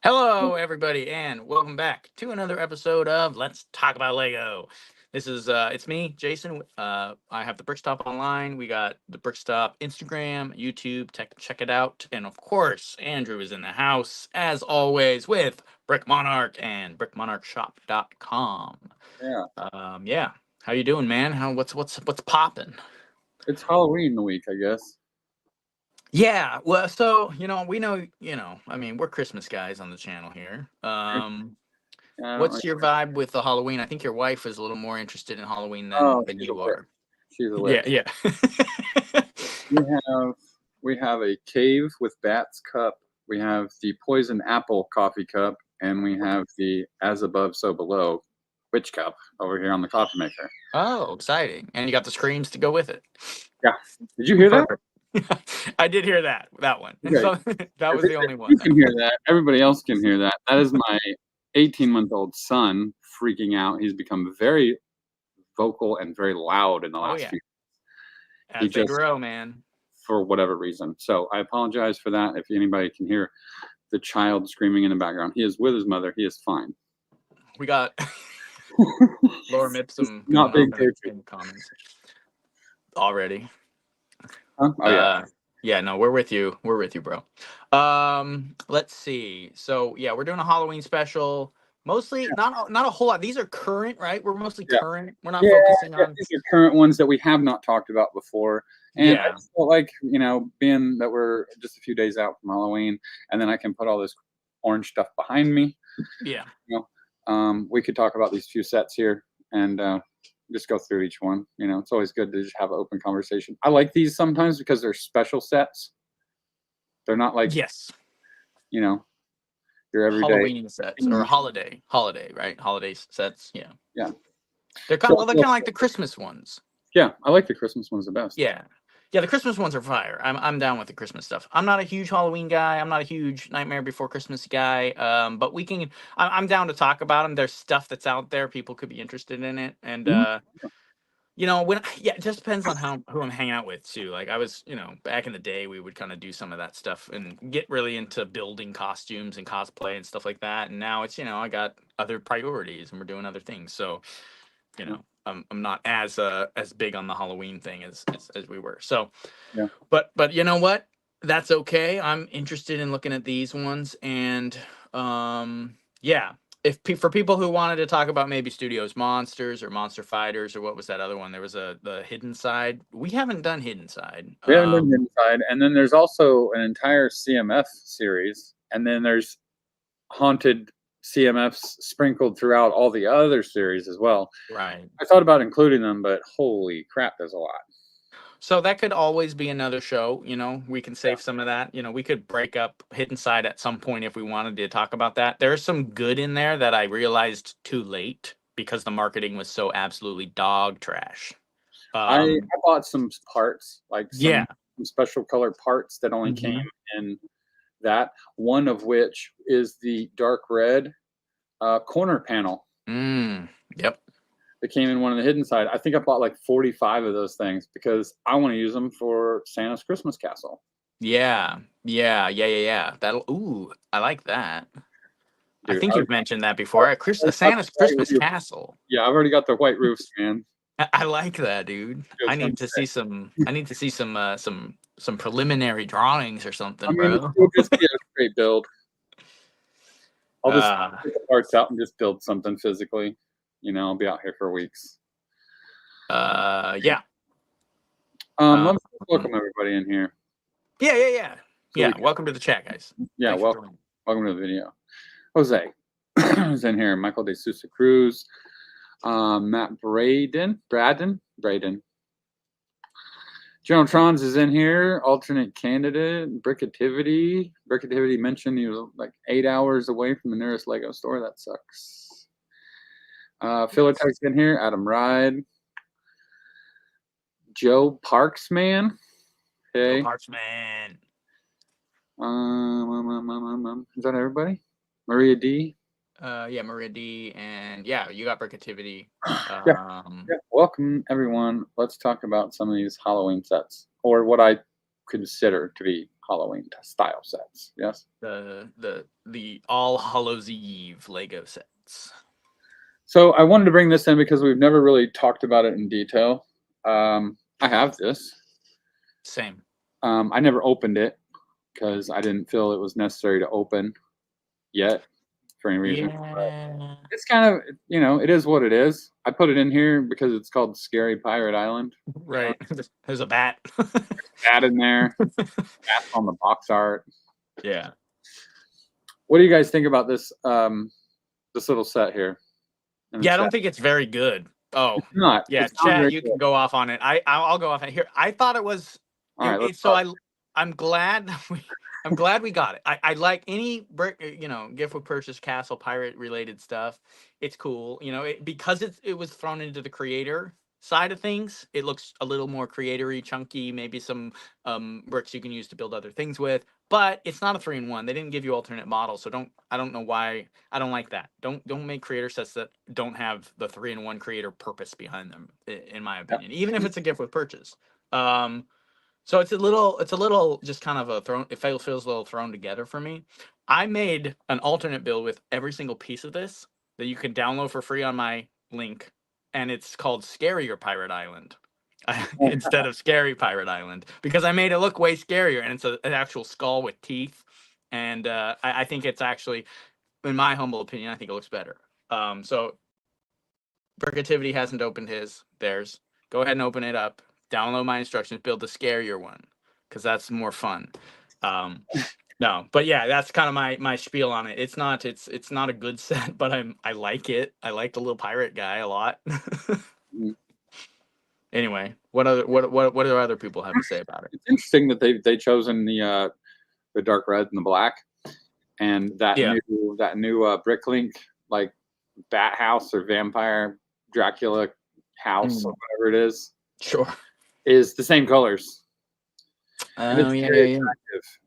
Hello, everybody, and welcome back to another episode of Let's Talk About Lego. This is it's me, Jason. I have the Brickstop online. We got the Brickstop Instagram, YouTube. Check it out, and of course, Andrew is in the house as always with Brick Monarch and BrickMonarchShop.com. Yeah, Yeah. How you doing, man? What's popping? it's Halloween week, I guess. Yeah, well, so we know, I mean, we're Christmas guys on the channel here. Yeah, I don't really. What's your vibe with the Halloween? I think your wife is a little more interested in Halloween than Oh, she's a you witch. are. She's a witch. Yeah, yeah. We have we have a cave with bats cup. We have the poison apple coffee cup, and we have the as above so below witch cup over here on the coffee maker. Oh, exciting! And you got the screams to go with it. Yeah, did you hear that? Perfect. I did hear that one. Okay, So that was the only you one. can hear that. Everybody else can hear that. That is my 18-month-old son freaking out. He's become very vocal and very loud in the Oh last yeah, few. He as they just grow, man. for whatever reason. So I apologize for that. If anybody can hear the child screaming in the background, he is with his mother. He is fine. We got Laura Mipsum Not going off big territory. in the comments already. Huh? Oh yeah. Yeah, no, we're with you. We're with you, bro. Let's see. So yeah, we're doing a Halloween special. Mostly not a whole lot. These are current, right? We're mostly Yeah. current. We're not Yeah, focusing yeah, on these are current ones that we have not talked about before. And I yeah. just felt like, being that we're just a few days out from Halloween, and then I can put all this orange stuff behind me, Yeah. we could talk about these few sets here and just go through each one. It's always good to just have an open conversation. I like these sometimes because they're special sets. They're not like, Yes. you know, your everyday. Halloween sets or holiday, right? Holiday sets. Yeah. Yeah. They're kind So, of well, they're kind of like the Christmas ones. yeah, I like the Christmas ones the best. Yeah. Yeah, the Christmas ones are fire. I'm down with the Christmas stuff. I'm not a huge Halloween guy. I'm not a huge Nightmare Before Christmas guy. But we can. I'm down to talk about them. There's stuff that's out there. People could be interested in it, and Mhm. when yeah, it just depends on who I'm hanging out with too. Like I was, back in the day, we would kind of do some of that stuff and get really into building costumes and cosplay and stuff like that. And now it's, I got other priorities and we're doing other things. So, Yeah. I'm not as big on the Halloween thing as we were. So, Yeah. but you know what? That's okay. I'm interested in looking at these ones, and yeah. If for people who wanted to talk about maybe Studios Monsters or Monster Fighters or what was that other one? There was the Hidden Side. We haven't done Hidden Side. We haven't done the inside, and then there's also an entire CMF series, and then there's haunted CMFs sprinkled throughout all the other series as well. Right. I thought about including them, but holy crap, there's a lot. So that could always be another show. We can Yeah. save some of that. We could break up Hidden Side at some point if we wanted to talk about that. There's some good in there that I realized too late because the marketing was so absolutely dog trash. I bought some parts, like Yeah. some special color parts that only came Mhm. in that. One of which is the dark red corner panel Yep. that came in one of the hidden side. I think I bought like 45 of those things because I want to use them for Santa's Christmas castle. Yeah. Yeah. Yeah. Yeah. Yeah. Ooh, I like that. I Dude, think you've mentioned that before. Santa's Christmas Castle. yeah, I've already got the white roofs, man. I like that, dude. It's I gonna need to see some. I need to see some preliminary drawings or I something, mean, bro. it'll just be a straight build. I'll just Uh, get the parts out and just build something physically. I'll be out here for weeks. yeah. Let me welcome everybody in here. Yeah, yeah, yeah. So Yeah, welcome to the chat, guys. Yeah, Thanks for joining. welcome to the video. Jose is in here. Michael De Sousa Cruz, Matt Braden. General Trons is in here. Alternate candidate. Brickativity. Brickativity mentioned he was like 8 hours away from the nearest Lego store. That sucks. Philatex in here. Adam Ride. Joe Parksman. Go Okay. Parksman. Is that everybody? Maria D. Yeah, Maria D. And yeah, you got Brickativity. Yeah. Welcome, everyone. Let's talk about some of these Halloween sets, or what I consider to be Halloween style sets. Yes. The All Hallows Eve Lego sets. So I wanted to bring this in because we've never really talked about it in detail. I have this. Same. I never opened it because I didn't feel it was necessary to open yet for any reason. Yeah. It's kind of, it is what it is. I put it in here because it's called Scary Pirate Island. Right. There's a bat. Bat in there. Bat on the box art. Yeah. What do you guys think about this this little set here? Yeah, I don't think it's very good. Oh, It's not. yeah, It's not chat, very you good. can go off on it. I'll go off on it here. I thought it was All right, let's so talk. I'm glad I'm glad we got it. I like any gift with purchase castle pirate related stuff. It's cool, because it was thrown into the creator side of things. It looks a little more creatory, chunky, maybe some bricks you can use to build other things with. But it's not a 3-in-1. They didn't give you alternate models, so I don't know why. I don't like that. Don't make creator sets that don't have the 3-in-1 creator purpose behind them, in my opinion. Even if it's a gift with purchase. So it's a little just kind of a thrown. It feels a little thrown together for me. I made an alternate build with every single piece of this that you can download for free on my link, and it's called Scarier Pirate Island instead of Scary Pirate Island, because I made it look way scarier, and it's an actual skull with teeth, and I think it's actually, in my humble opinion, I think it looks better. So Brigativity hasn't opened theirs. Go ahead and open it up. Download my instructions. Build the scarier one, because that's more fun. No, but yeah, that's kind of my spiel on it. It's not a good set, but I like it. I like the little pirate guy a lot. Anyway, what do other people have to say about it? It's interesting that they chosen the dark red and the black, and that new Bricklink, like Bat House or Vampire Dracula House or whatever it is. Sure. Is the same colors. Oh yeah.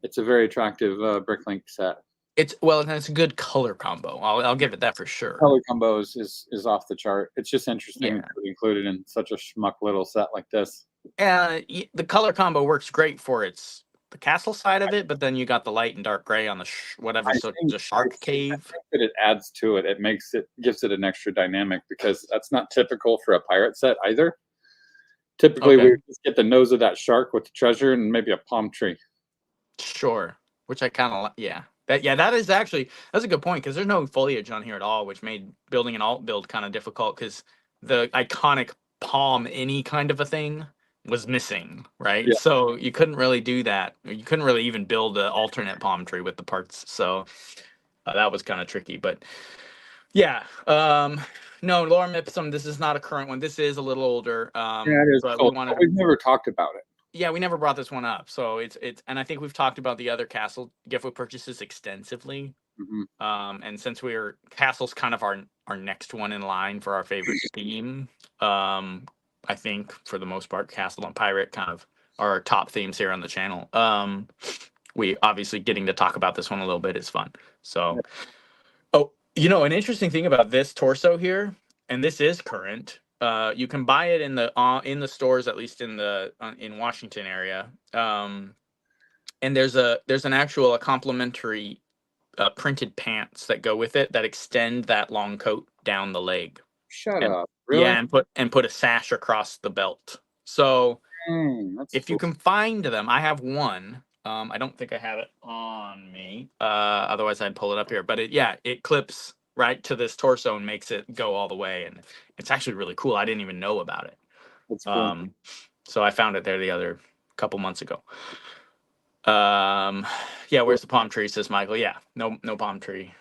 It's a very attractive Bricklink set. It's a good color combo. I'll give it that for sure. Color combo is off the chart. It's just interesting to be included in such a schmuck little set like this. The color combo works great for the castle side of it, but then you got the light and dark gray on the the shark cave. I think that it adds to it. Gives it an extra dynamic, because that's not typical for a pirate set either. Typically, we just get the nose of that shark with the treasure and maybe a palm tree. Sure, which I kind of like. Yeah, that's a good point, because there's no foliage on here at all, which made building an alt build kind of difficult, because the iconic palm, any kind of a thing, was missing, right? Yeah. So you couldn't really do that. You couldn't really even build an alternate palm tree with the parts. So that was kind of tricky, but yeah. No, Lorem Ipsum, this is not a current one. This is a little older. Yeah, it is cool. We've never talked about it. Yeah, we never brought this one up. So it's and I think we've talked about the other castle gift with purchases extensively. Mm-hmm. And since castle's kind of our next one in line for our favorite theme, I think for the most part, castle and pirate kind of are our top themes here on the channel. We obviously getting to talk about this one a little bit is fun. So, an interesting thing about this torso here, and this is current. You can buy it in the stores, at least in Washington area. And there's an actual complimentary printed pants that go with it that extend that long coat down the leg. Shut up. Really? Yeah, and put a sash across the belt. So if you can find them, I have one. I don't think I have it on me. Otherwise I'd pull it up here. But it clips right to this torso and makes it go all the way, and it's actually really cool. I didn't even know about it. That's cool. So I found it there the other couple months ago. Where's the palm tree, says Michael? Yeah, no palm tree.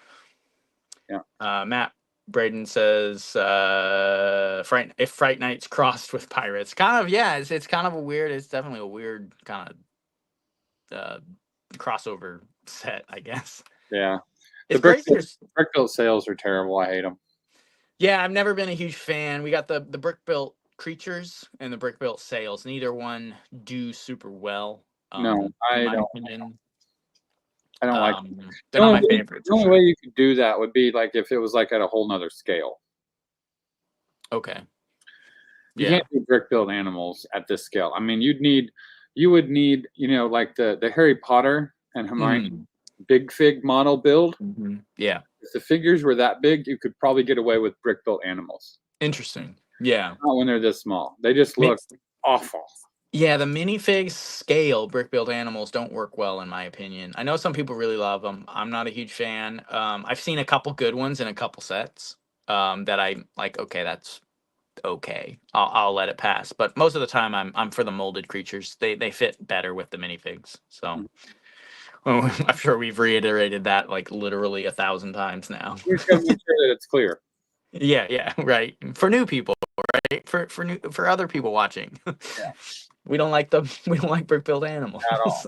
Yeah. Matt Braden says if Fright Nights crossed with pirates. Kind of, yeah, it's kind of it's definitely a weird kind of crossover set, I guess. Yeah. It's brick built sales are terrible. I hate them. Yeah, I've never been a huge fan. We got the brick built creatures and the brick built sales. Neither one do super well. No, I don't. I don't like them. They're not my favorite. The only way you could do that would be like if it was like at a whole nother scale. Okay. You can't do brick built animals at this scale. I mean, you'd need you would need, like the Harry Potter and Hermione Mm, Big Fig model build. yeah. If the figures were that big, you could probably get away with brick built animals. Interesting. Yeah. Not when they're this small. They just look awful. Yeah, the minifig scale brick built animals don't work well in my opinion. I know some people really love them. I'm not a huge fan. I've seen a couple good ones in a couple sets. That I like. Okay, that's okay. I'll let it pass. But most of the time, I'm for the molded creatures. They fit better with the minifigs. So I'm sure we've reiterated that like literally 1,000 times now. You just gotta make sure that it's clear. Yeah, right. For new people, right? For other people watching. Yeah. We don't like brick built animals. At all.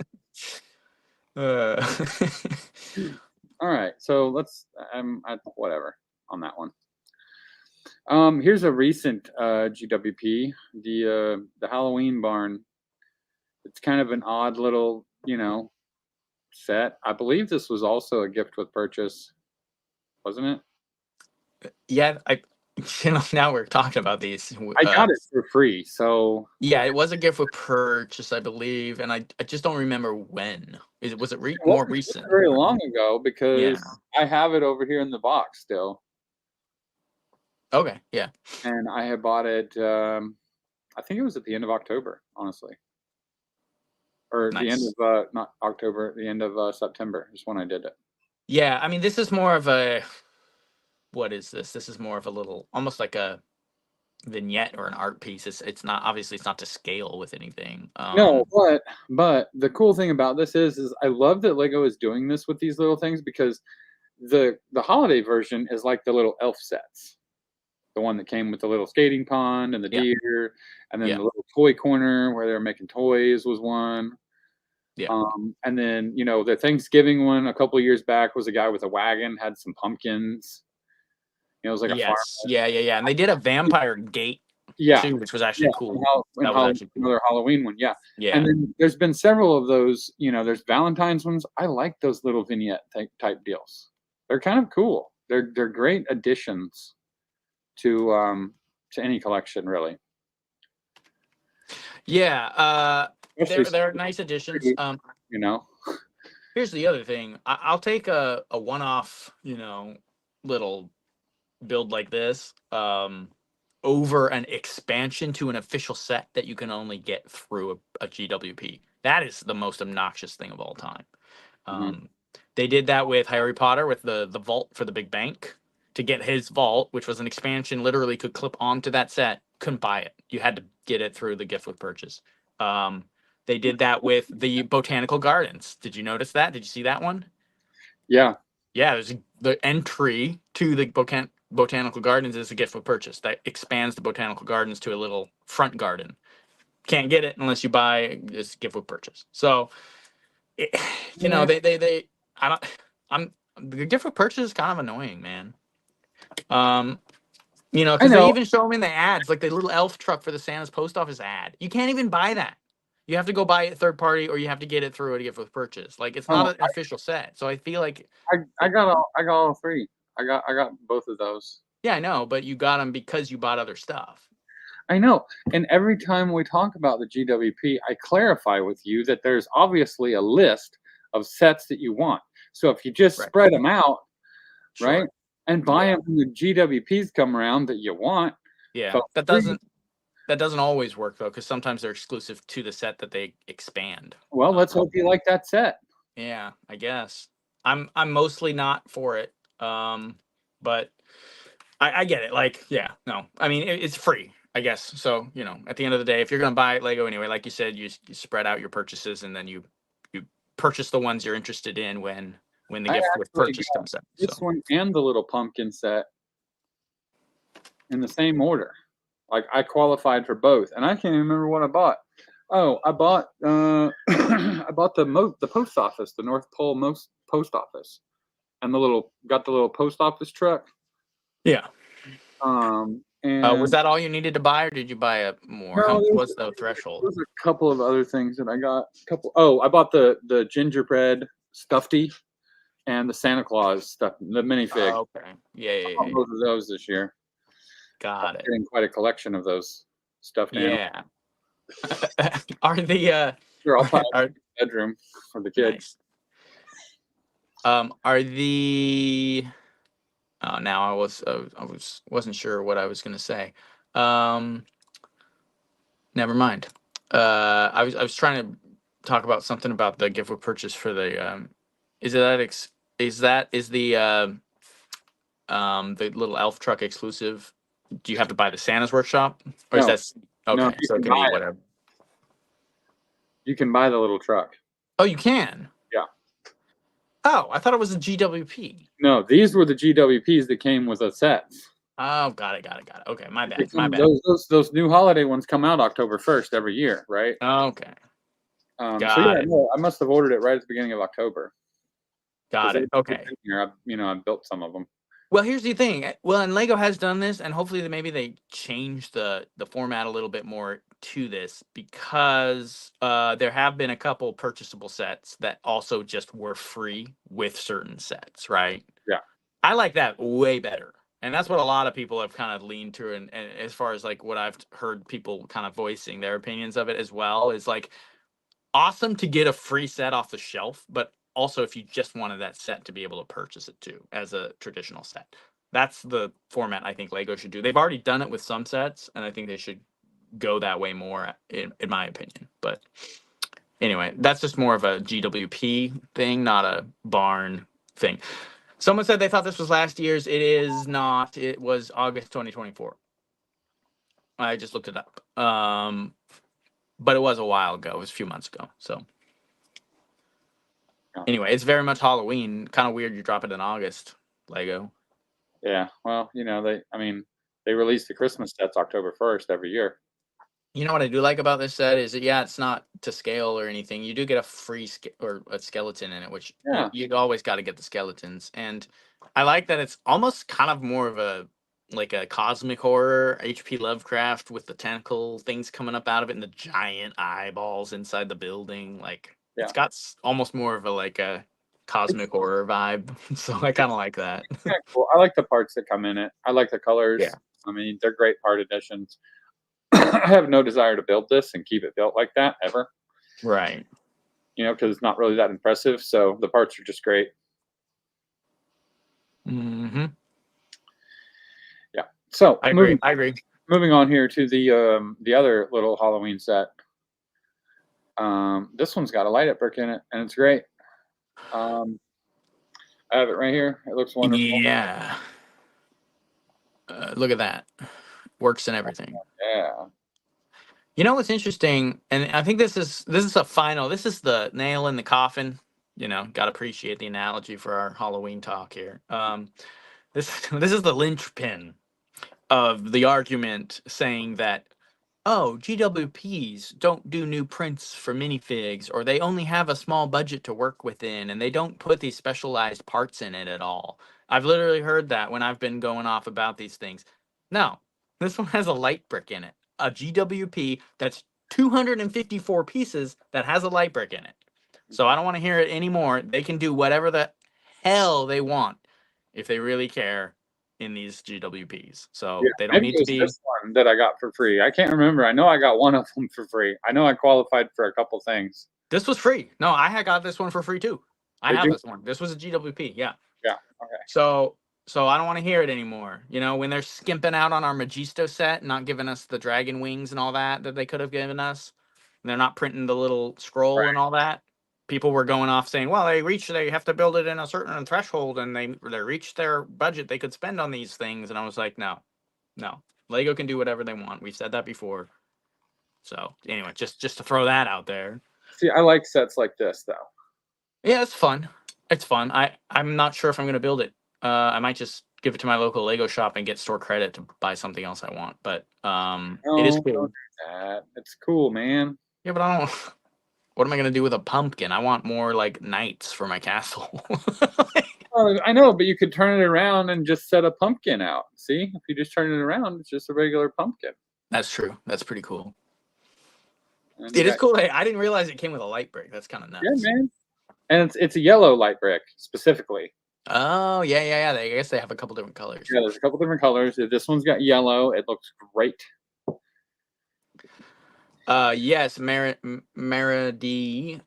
All right, so let's whatever on that one. Here's a recent GWP, the Halloween barn. It's kind of an odd little, set. I believe this was also a gift with purchase, wasn't it? Yeah, now we're talking about these. I got it for free, so Yeah, it was a gift with purchase, I believe, and I just don't remember when. Was it it more wasn't recent? very long ago because Yeah. I have it over here in the box still, Okay, yeah. and I had bought it. I think it was at the end of October, honestly, or the end Nice. of not October, the end of September is when I did it. Yeah, I mean, this is more of a what is this? This is more of a little, almost like a vignette or an art piece. It's not obviously it's not to scale with anything. No, but the cool thing about this is I love that Lego is doing this with these little things because the holiday version is like the little elf sets. The one that came with the little skating pond and the Yeah, deer, and then yeah, the little toy corner where they were making toys was one. yeah. And then the Thanksgiving one a couple of years back was a guy with a wagon, had some pumpkins. It was like a farm. Yes, yeah. And they did a vampire gate Yeah, too, which was actually yeah, cool. and That was actually cool. another Halloween one, yeah. Yeah. And then there's been several of those. There's Valentine's ones. I like those little vignette type deals. They're kind of cool. They're great additions to any collection, really. Yeah, Especially they're nice additions. you know. Here's the other thing. I'll take a one-off, little build like this, over an expansion to an official set that you can only get through a GWP. That is the most obnoxious thing of all time. Mhm. They did that with Harry Potter with the vault for the big bank. To get his vault, which was an expansion, literally could clip onto that set. Couldn't buy it. You had to get it through the gift with purchase. They did that with the botanical gardens. Did you notice that? Did you see that one? Yeah. Yeah, there's the entry to the botanical gardens is a gift with purchase that expands the botanical gardens to a little front garden. Can't get it unless you buy this gift with purchase. So, it, Yeah. they I don't. I'm the gift with purchase is kind of annoying, man. I Because they know. even show them in the ads, like the little elf truck for the Santa's post office ad. You can't even buy that. You have to go buy it third party, or you have to get it through a gift with purchase. Like it's not Oh, an official set, so I feel like, I got all three. I got both of those. yeah, I know, but you got them because you bought other stuff. I know. And every time we talk about the GWP, I clarify with you that there's obviously a list of sets that you want. So if you just Right. spread them out, right, Sure. and buy Yeah. them when the GWPs come around that you want, Yeah. for That free, doesn't always work though, because sometimes they're exclusive to the set that they expand. well, let's hope you like that set. Yeah, I guess. I'm mostly not for it. But I get it. Like, yeah, no. I mean, it's free, I guess. So, at the end of the day, if you're gonna buy Lego anyway, like you said, you spread out your purchases and then you purchase the ones you're interested in when the I gift with actually purchase got comes out. this So one and the little pumpkin set in the same order. Like I qualified for both, and I can't even remember what I bought. Oh, I bought I bought the post office, the North Pole post office, and got the little post office truck. yeah. Was And that all you needed to buy, or did you buy a more? How no, much was the threshold? there's a couple of other things that I got. Oh, I bought the gingerbread stuffy and the Santa Claus stuff, the minifig. Okay. Yeah, I bought both of those this year. got it. Getting quite a collection of those stuffed animals. Yeah. Are the Sure, I'll put it Are, in the bedroom for the kids. nice. Are the now wasn't sure what I was gonna say. Um, Never mind. I was trying to talk about something about the gift with purchase for the is that is the little elf truck exclusive? Do you have to buy the Santa's Workshop, or is No, that no, okay? you So it can can be buy it. whatever. You can buy the little truck. Oh, you can. Yeah. Oh, I thought it was a GWP. No, these were the GWPs that came with a set. Oh, got it. Okay, my They bad. My come, bad. those new holiday ones come out October 1st every year, right? Okay, So yeah, got it. no, I must have ordered it right at the beginning of October because Got it. Okay. I built some of them. Well, here's the thing. Well, and Lego has done this, and hopefully maybe they change the format a little bit more to this because there have been a couple purchasable sets that also just were free with certain sets, right? Yeah. I like that way better. And that's what a lot of people have kind of leaned to, and as far as like what I've heard people kind of voicing their opinions of it as well, is like awesome to get a free set off the shelf, but also if you just wanted that set to be able to purchase it too as a traditional set. That's the format I think Lego should do. They've already done it with some sets, and I think they should go that way more, in my opinion. But anyway, that's just more of a GWP thing, not a barn thing. Someone said they thought this was last year's. It is not. It was August 2024. I just looked it up. But it was a while ago. It was a few months ago. So anyway, it's very much Halloween. Kind of weird you drop it in August, Lego. Yeah. Well, they release the Christmas sets October 1st every year. You know what I do like about this set is that, yeah, it's not to scale or anything. You do get a free or a skeleton in it, which you always got to get the skeletons. And I like that it's almost kind of more of a like a cosmic horror, H.P. Lovecraft with the tentacle things coming up out of it and the giant eyeballs inside the building. Like it's got almost more of a like a cosmic horror vibe. So I kind of like that. Yeah, cool. I like the parts that come in it. I like the colors. Yeah. I mean, they're great part additions. I have no desire to build this and keep it built like that ever. Right. Because it's not really that impressive. So the parts are just great. Mm-hmm. Yeah. So I agree. Moving on here to the other little Halloween set. This one's got a light up brick in it, and it's great. I have it right here. It looks wonderful. Yeah. Look at that. Works and everything. Yeah. You know what's interesting, and I think this is a final. This is the nail in the coffin. Got to appreciate the analogy for our Halloween talk here. This is the linchpin of the argument saying that, oh, GWPs don't do new prints for minifigs, or they only have a small budget to work within, and they don't put these specialized parts in it at all. I've literally heard that when I've been going off about these things. No, this one has a light brick in it. A GWP that's 254 pieces that has a light brick in it. So I don't want to hear it anymore. They can do whatever the hell they want if they really care in these GWPs. So they don't need to be. This one that I got for free. I can't remember. I know I got one of them for free. I know I qualified for a couple things. This was free. No, I had got this one for free too. I have this one. This was a GWP. Yeah. Yeah. Okay. So I don't want to hear it anymore. When they're skimping out on our Magisto set, not giving us the dragon wings and all that they could have given us. And they're not printing the little scroll and all that. People were going off saying, well, they have to build it in a certain threshold, and they reached their budget they could spend on these things. And I was like, no. Lego can do whatever they want. We've said that before. So anyway, just to throw that out there. See, I like sets like this though. Yeah, it's fun. It's fun. I'm not sure if I'm gonna build it. I might just give it to my local Lego shop and get store credit to buy something else I want. But it is cool. Don't do that. It's cool, man. Yeah, but I don't. What am I gonna do with a pumpkin? I want more like knights for my castle. I know, but you could turn it around and just set a pumpkin out. See, if you just turn it around, it's just a regular pumpkin. That's true. That's pretty cool. And it is cool. Hey, I didn't realize it came with a light brick. That's kind of nuts. Yeah, man. And it's a yellow light brick specifically. Oh, yeah. I guess they have a couple different colors. Yeah, there's a couple different colors. This one's got yellow. It looks great. Yes, Maradi.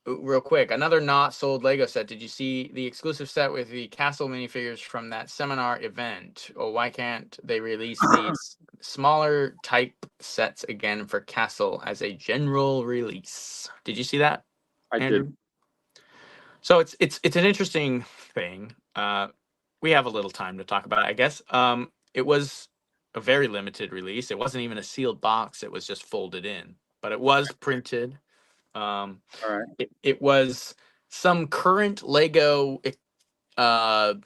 Real quick, another not sold Lego set. Did you see the exclusive set with the castle minifigures from that seminar event? Or why can't they release these smaller type sets again for castle as a general release? Did you see that, I did. Andrew? So it's an interesting thing. We have a little time to talk about it, I guess. It was a very limited release. It wasn't even a sealed box. It was just folded in, but it was printed. All right. It was some current Lego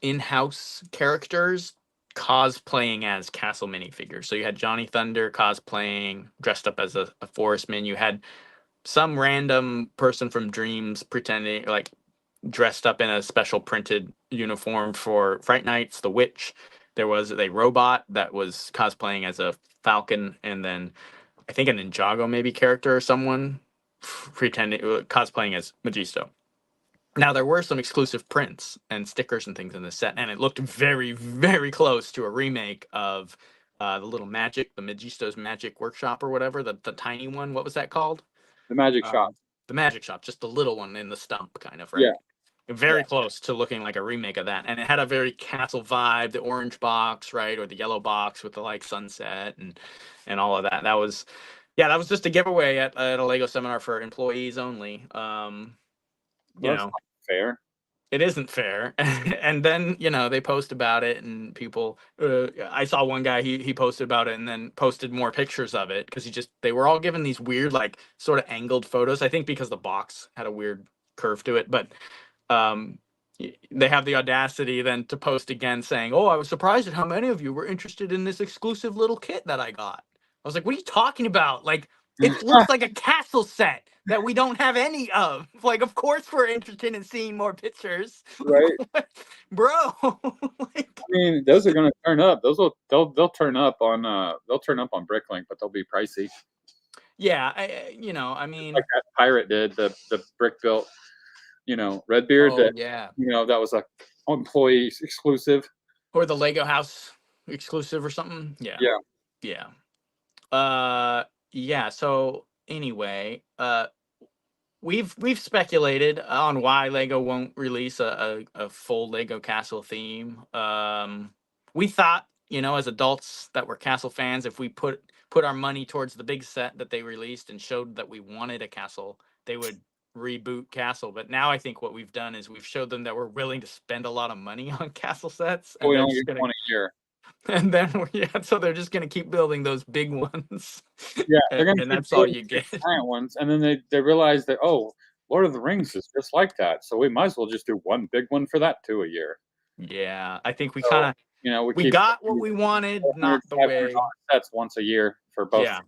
in-house characters cosplaying as castle minifigures. So you had Johnny Thunder cosplaying, dressed up as a forestman. You had some random person from Dreams pretending like dressed up in a special printed uniform for Fright Nights, the witch. There was a robot that was cosplaying as a falcon, and then I think a Ninjago maybe character or someone pretending cosplaying as Magisto. Now there were some exclusive prints and stickers and things in this set, and it looked very, very close to a remake of the little magic, the Magisto's Magic Workshop or whatever, the tiny one. What was that called? The Magic Shop. The Magic Shop, just the little one in the stump, kind of, Yeah. right? Very close to looking like a remake of that, and it had a very castle vibe. The orange box, right, or the yellow box with the like sunset and all of that. That was just a giveaway at a Lego seminar for employees only. You Well, that's know, not fair. it isn't fair. And then they post about it, and people. I saw one guy he posted about it, and then posted more pictures of it because they were all given these weird like sort of angled photos. I think because the box had a weird curve to it, but um, they have the audacity then to post again saying, "Oh, I was surprised at how many of you were interested in this exclusive little kit that I got." I was like, "What are you talking about? Like, it looks like a castle set that we don't have any of. Like, of course we're interested in seeing more pictures, Right. bro." Like, I mean, those are going to turn up. They'll turn up on Bricklink, but they'll be pricey. yeah, I mean, Like that pirate did, the brick built, Redbeard oh that yeah, that was a employee exclusive. or the Lego House exclusive or something. Yeah, Yeah. yeah. Yeah, so anyway, we've speculated on why Lego won't release a full Lego Castle theme. We thought, as adults that were Castle fans, if we put our money towards the big set that they released and showed that we wanted a castle, they would reboot Castle. But now I think what we've done is we've showed them that we're willing to spend a lot of money on Castle sets, and We they're only just get gonna one a year. and then so they're just gonna keep building those big ones, Yeah, they're going to and keep that's all building you these get. giant ones, and then they realize that, oh, Lord of the Rings is just like that, so we might as well just do one big one for that too a year. Yeah, I think we So kind of we we keep got what we wanted, 400, not the way. $500 sets once a year for both. Yeah,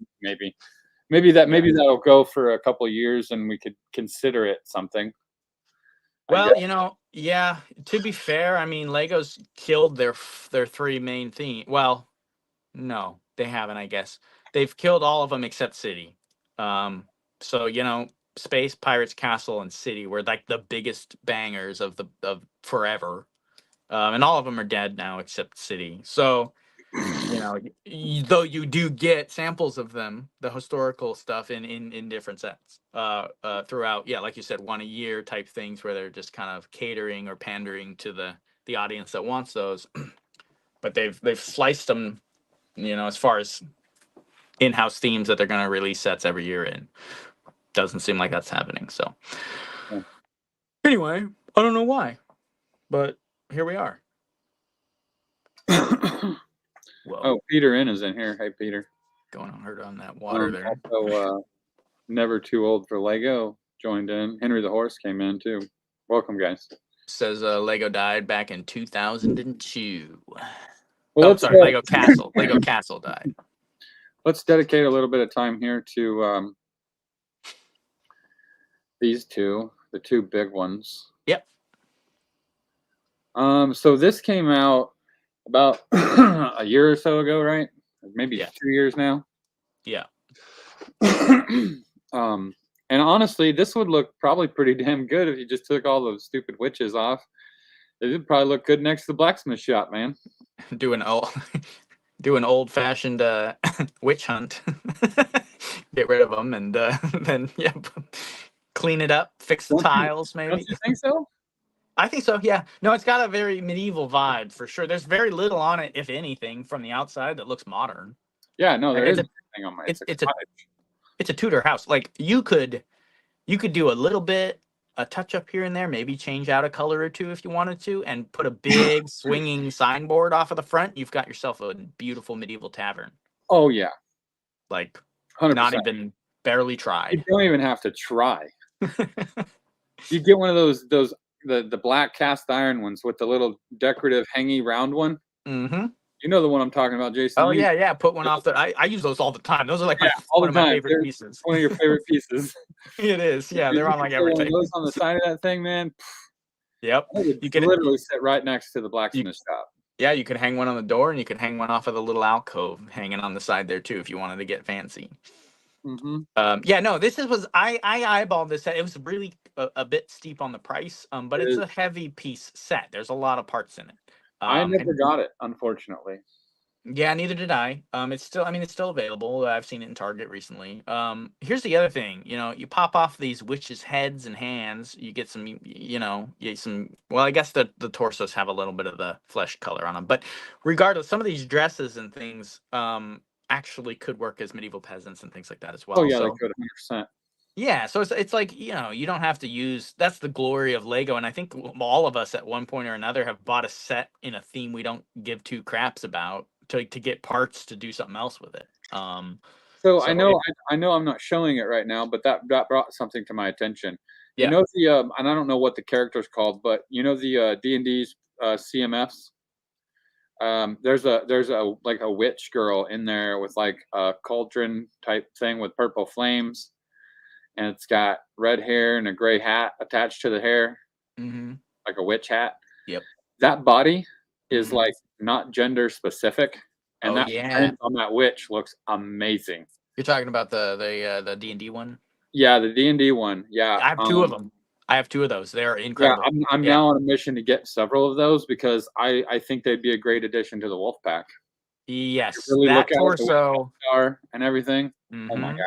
Maybe yeah. that'll go for a couple of years, and we could consider it something. I guess. Well, yeah. To be fair, I mean, Legos killed their three main theme. Well, no, they haven't. I guess they've killed all of them except City. So Space, Pirates, Castle, and City were like the biggest bangers of forever. And all of them are dead now except City. So though you do get samples of them, the historical stuff in different sets throughout. Yeah, like you said, one a year type things where they're just kind of catering or pandering to the audience that wants those. But they've sliced them, as far as in-house themes that they're going to release sets every year in. Doesn't seem like that's happening. So anyway, I don't know why, but here we are. Well, Oh, Peter N is in here. Hey, Peter. going on hurt on that water there. Also, never too old for Lego joined in. Henry the Horse came in too. Welcome, guys. Says Lego died back in 2002. Well, Sorry, Lego Castle. Lego Castle died. Let's dedicate a little bit of time here to these two, the two big ones. Yep. So this came out about a year or so ago, right? Maybe 2 years now. Yeah. And honestly, this would look probably pretty damn good if you just took all those stupid witches off. It would probably look good next to the blacksmith shop, man. Doing Do an old-fashioned witch hunt. Get rid of them, and then clean it up, fix the Don't you tiles, don't maybe. you think so? I think so. Yeah. No, it's got a very medieval vibe for sure. There's very little on it, if anything, from the outside that looks modern. Yeah, no, there It's is a nothing on my. it's It's a it's a cottage. it's a Tudor house. Like you could do a little bit, a touch up here and there, maybe change out a color or two if you wanted to, and put a big swinging signboard off of the front. You've got yourself a beautiful medieval tavern. Oh yeah, Like, not 100%. even barely You tried. don't even have to try. You get one of those the black cast iron ones with the little decorative hangy round one. Mm-hmm. You know the one I'm talking about, Jason. Oh yeah, yeah. Put one off the. I use those all the time. Those are like Yeah, all one the of my time. favorite They're pieces. one of your favorite pieces. It is. Yeah, Dude, they're you on can like put one of everything. those on the side of that thing, man. Yep. It would You could. literally sit right next to the You, blacksmith shop. yeah, you could hang one on the door, and you could hang one off of the little alcove hanging on the side there too, if you wanted to get fancy. Mm-hmm. Yeah, no, was I eyeballed this set. It was really a bit steep on the price, but It it's is. a heavy piece set. There's a lot of parts in it. I never And got it, unfortunately. yeah, neither did I. It's still, I mean, it's still available. I've seen it in Target recently. Here's the other thing. You pop off these witches' heads and hands. You get some, you get some. Well, I guess the torsos have a little bit of the flesh color on them, but regardless, some of these dresses and things, actually could work as medieval peasants and things like that as Oh well. yeah, they So could 100%. yeah, so it's like, you don't have to use. That's the glory of Lego, and I think all of us at one point or another have bought a set in a theme we don't give two craps about to get parts to do something else with it. So So it, I know I'm not showing it right now, but that brought something to my attention. You yeah. know and I don't know what the character's called, but you know the D&D's CMFs. There's a like a witch girl in there with like a cauldron type thing with purple flames, and it's got red hair and a gray hat attached to the hair, Mm-hmm. like a witch hat. Yep. That body is Mm-hmm. like not gender specific, and Oh that yeah, print on that witch looks amazing. you're talking about the D&D one. Yeah, the D&D one. Yeah. I have two of them. I have two of those. They're Yeah, incredible. I'm Yeah. now on a mission to get several of those because I think they'd be a great addition to the wolf pack. You Yes, really look that at it, the way torso. they are and everything. Oh my Mm-hmm. god.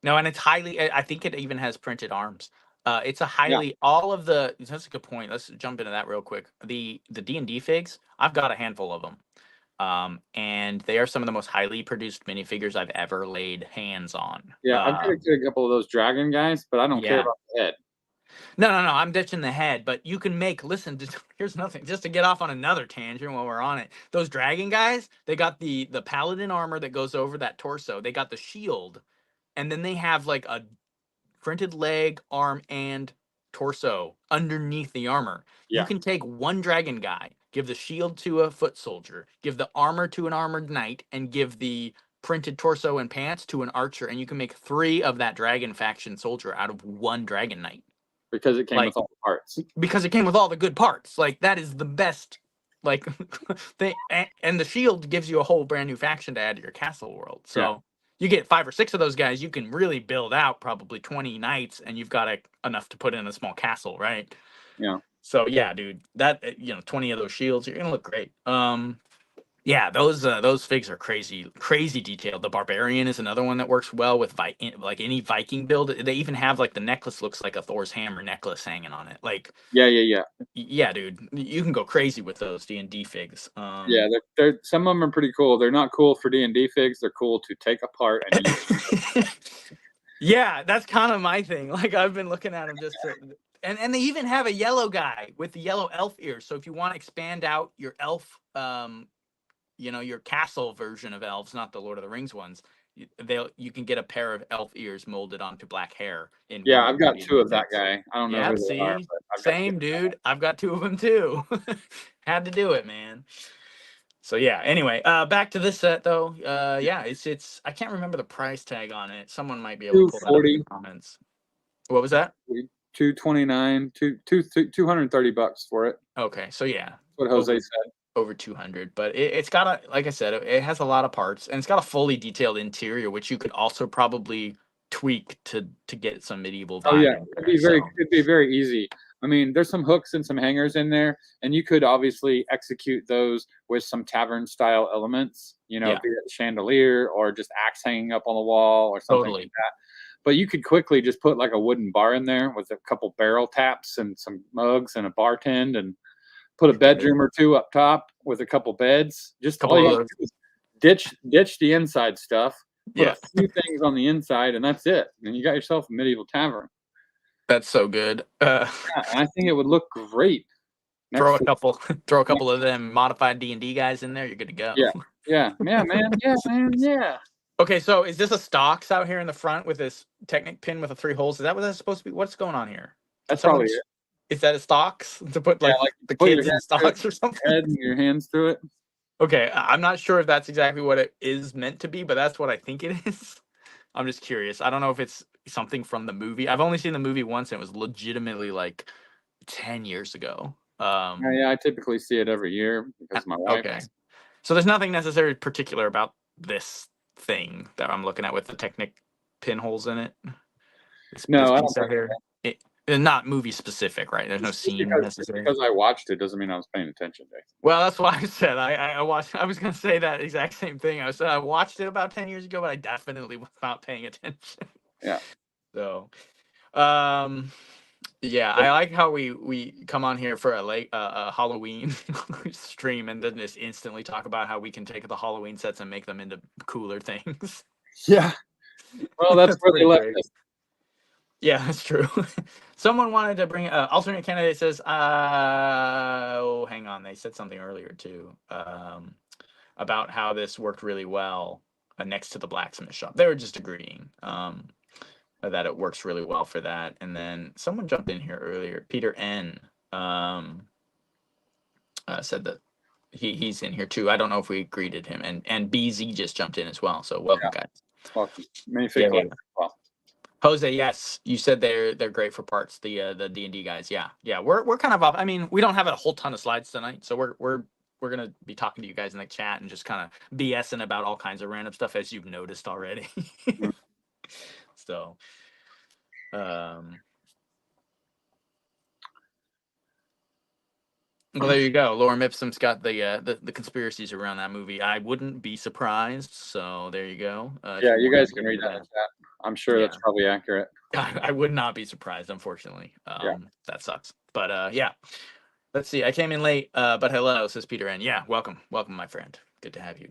No, and it's highly. I think it even has printed arms. It's a Yeah. highly all of the. That's a good point. Let's jump into that real quick. The D&D figs. I've got a handful of them, and they are some of the most highly produced minifigures I've ever laid hands on. Yeah, I've got to get a couple of those dragon guys, but I don't care Yeah. about the head. No, no, no. I'm ditching the head, but you can make. Listen, here's nothing. Just to get off on another tangent while we're on it. Those dragon guys. They got the paladin armor that goes over that torso. They got the shield, and then they have like a printed leg, arm, and torso underneath the armor. You Yeah. can take one dragon guy, give the shield to a foot soldier, give the armor to an armored knight, and give the printed torso and pants to an archer, and you can make 3 of that dragon faction soldier out of one dragon knight. Because it came Like, with all the parts. because it came with all the good parts. Like, that is the best. Like, and the shield gives you a whole brand new faction to add to your castle world. So Yeah. you get 5 or 6 of those guys, you can really build out probably 20 knights, and you've got enough to put in a small castle, right? Yeah. So yeah, dude, that 20 of those shields, you're gonna look great. Yeah, those figs are crazy, crazy detailed. The barbarian is another one that works well with like any Viking build. They even have like the necklace looks like a Thor's hammer necklace hanging on it. Like, Yeah. yeah, dude, you can go crazy with those D&D figs. Yeah, they're some of them are pretty cool. They're not cool for D&D figs. They're cool to take apart and use. Yeah, that's kind of my thing. Like, I've been looking at them and they even have a yellow guy with the yellow elf ears. So if you want to expand out your elf, your castle version of elves, not the Lord of the Rings ones, you can get a pair of elf ears molded onto black hair in Yeah, one of I've the got 2 D&D of that figs. guy. I don't know Yeah, who they are, see, but I've got 2. same dude. I've got 2 of them too. Had to do it, man. So yeah. Anyway, back to this set though. Yeah, it's. I can't remember the price tag on it. Someone might be able to pull that up in the comments. What was that? 229, 230 bucks for it. Okay, so yeah, That's what Jose said. over 200, but it's got like I said, it has a lot of parts, and it's got a fully detailed interior, which you could also probably tweak to get some medieval vibe. Oh yeah, in there, it'd be very easy. I mean, there's some hooks and some hangers in there, and you could obviously execute those with some tavern style elements, Yeah, be it chandelier or just axe hanging up on the wall or something like totally. that. But you could quickly just put like a wooden bar in there with a couple barrel taps and some mugs and a bartend, and put a bedroom or two up top with a couple beds. Just all Couple you of have to those. do is ditch the inside stuff, put a Yeah, few things on the inside, and that's it. And you got yourself a medieval tavern. that's so good. Yeah, and I think it would look great Throw next a to couple, throw a couple of them modified D&D guys in there. You're good to go. yeah, yeah, yeah, man, yeah, man, yeah. Okay, so is this a stocks out here in the front with this Technic pin with the 3 holes? Is that what that's supposed to be? What's going on here? Did That's someone? probably it. Is that a stocks to put Yeah, like like the put your kids in hand through it, stocks or something? head and your hands through it. Okay, I'm not sure if that's exactly what it is meant to be, but that's what I think it is. I'm just curious. I don't know if it's something from the movie. I've only seen the movie once, and it was legitimately like 10 years ago. Yeah, I typically see it every year because of my wife. Okay. So there's nothing necessarily particular about this thing that I'm looking at with the Technic pinholes in it. This No, I don't piece out think here. Not movie specific, right? There's no just scene because necessary. I watched it doesn't mean I was paying attention, Jason. Well, that's why I said I watched. I was gonna say that exact same thing. I watched it about 10 years ago, but I definitely was not paying attention. Yeah. So, um, yeah, I like how we come on here for a Halloween stream and then just instantly talk about how we can take the Halloween sets and make them into cooler things. Yeah. Well, that's where they pretty left great. us. Yeah, that's true. Someone wanted to bring alternate candidate says, oh, hang on. They said something earlier too about how this worked really well next to the blacksmith shop. They were just agreeing that it works really well for that. And then someone jumped in here earlier. Peter N said that he's in here too. I don't know if we greeted him. And BZ just jumped in as well. So welcome, guys. Welcome. Minifigure. Well, Jose, yes, you said they're great for parts. The D&D guys, yeah. We're kind of off. I mean, we don't have a whole ton of slides tonight, so we're gonna be talking to you guys in the chat and just kind of BSing about all kinds of random stuff, as you've noticed already. So, well, there you go. Laura Ipsum's got the conspiracies around that movie. I wouldn't be surprised. So there you go. yeah, you guys can read that in the chat. I'm sure that's probably accurate. I would not be surprised, unfortunately. Yeah. That sucks. But yeah. Let's see. I came in late, but hello, says Peter N. Yeah, welcome, my friend. Good to have you.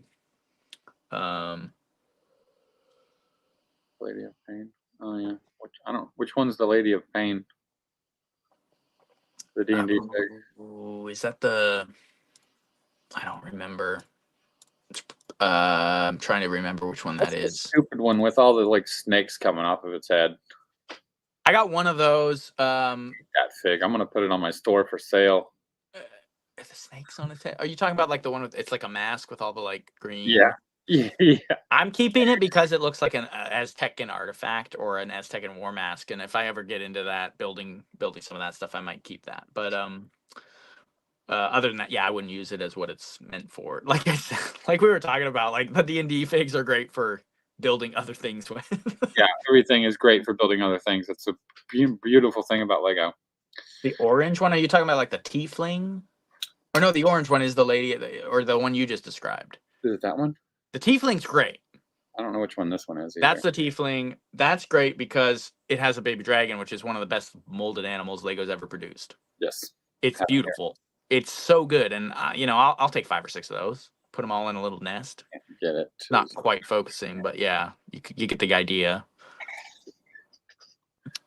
Lady of Pain. Oh yeah. Which one's the Lady of Pain? The D&D fig. Is that the? I don't remember. I'm trying to remember which one that is. Stupid one with all the like snakes coming off of its head. I got one of those. That fig. I'm gonna put it on my store for sale. The snakes on its head. Are you talking about like the one with it's like a mask with all the like green? Yeah. Yeah. I'm keeping it because it looks like an Aztecan artifact or an Aztecan war mask, and if I ever get into that building some of that stuff, I might keep that. But other than that, yeah, I wouldn't use it as what it's meant for. Like I said, like we were talking about, like the D&D figs are great for building other things with. Yeah, everything is great for building other things. It's a beautiful thing about Lego. The orange one? Are you talking about like the tiefling? Or no, the orange one is the lady, or the one you just described. Is it that one? The tiefling's great. I don't know which one this one is either. That's the tiefling. That's great because it has a baby dragon, which is one of the best molded animals Lego's ever produced. Yes. It's beautiful. It's so good, and I'll take 5 or 6 of those. Put them all in a little nest. Get it? Not quite focusing, but yeah, you get the idea.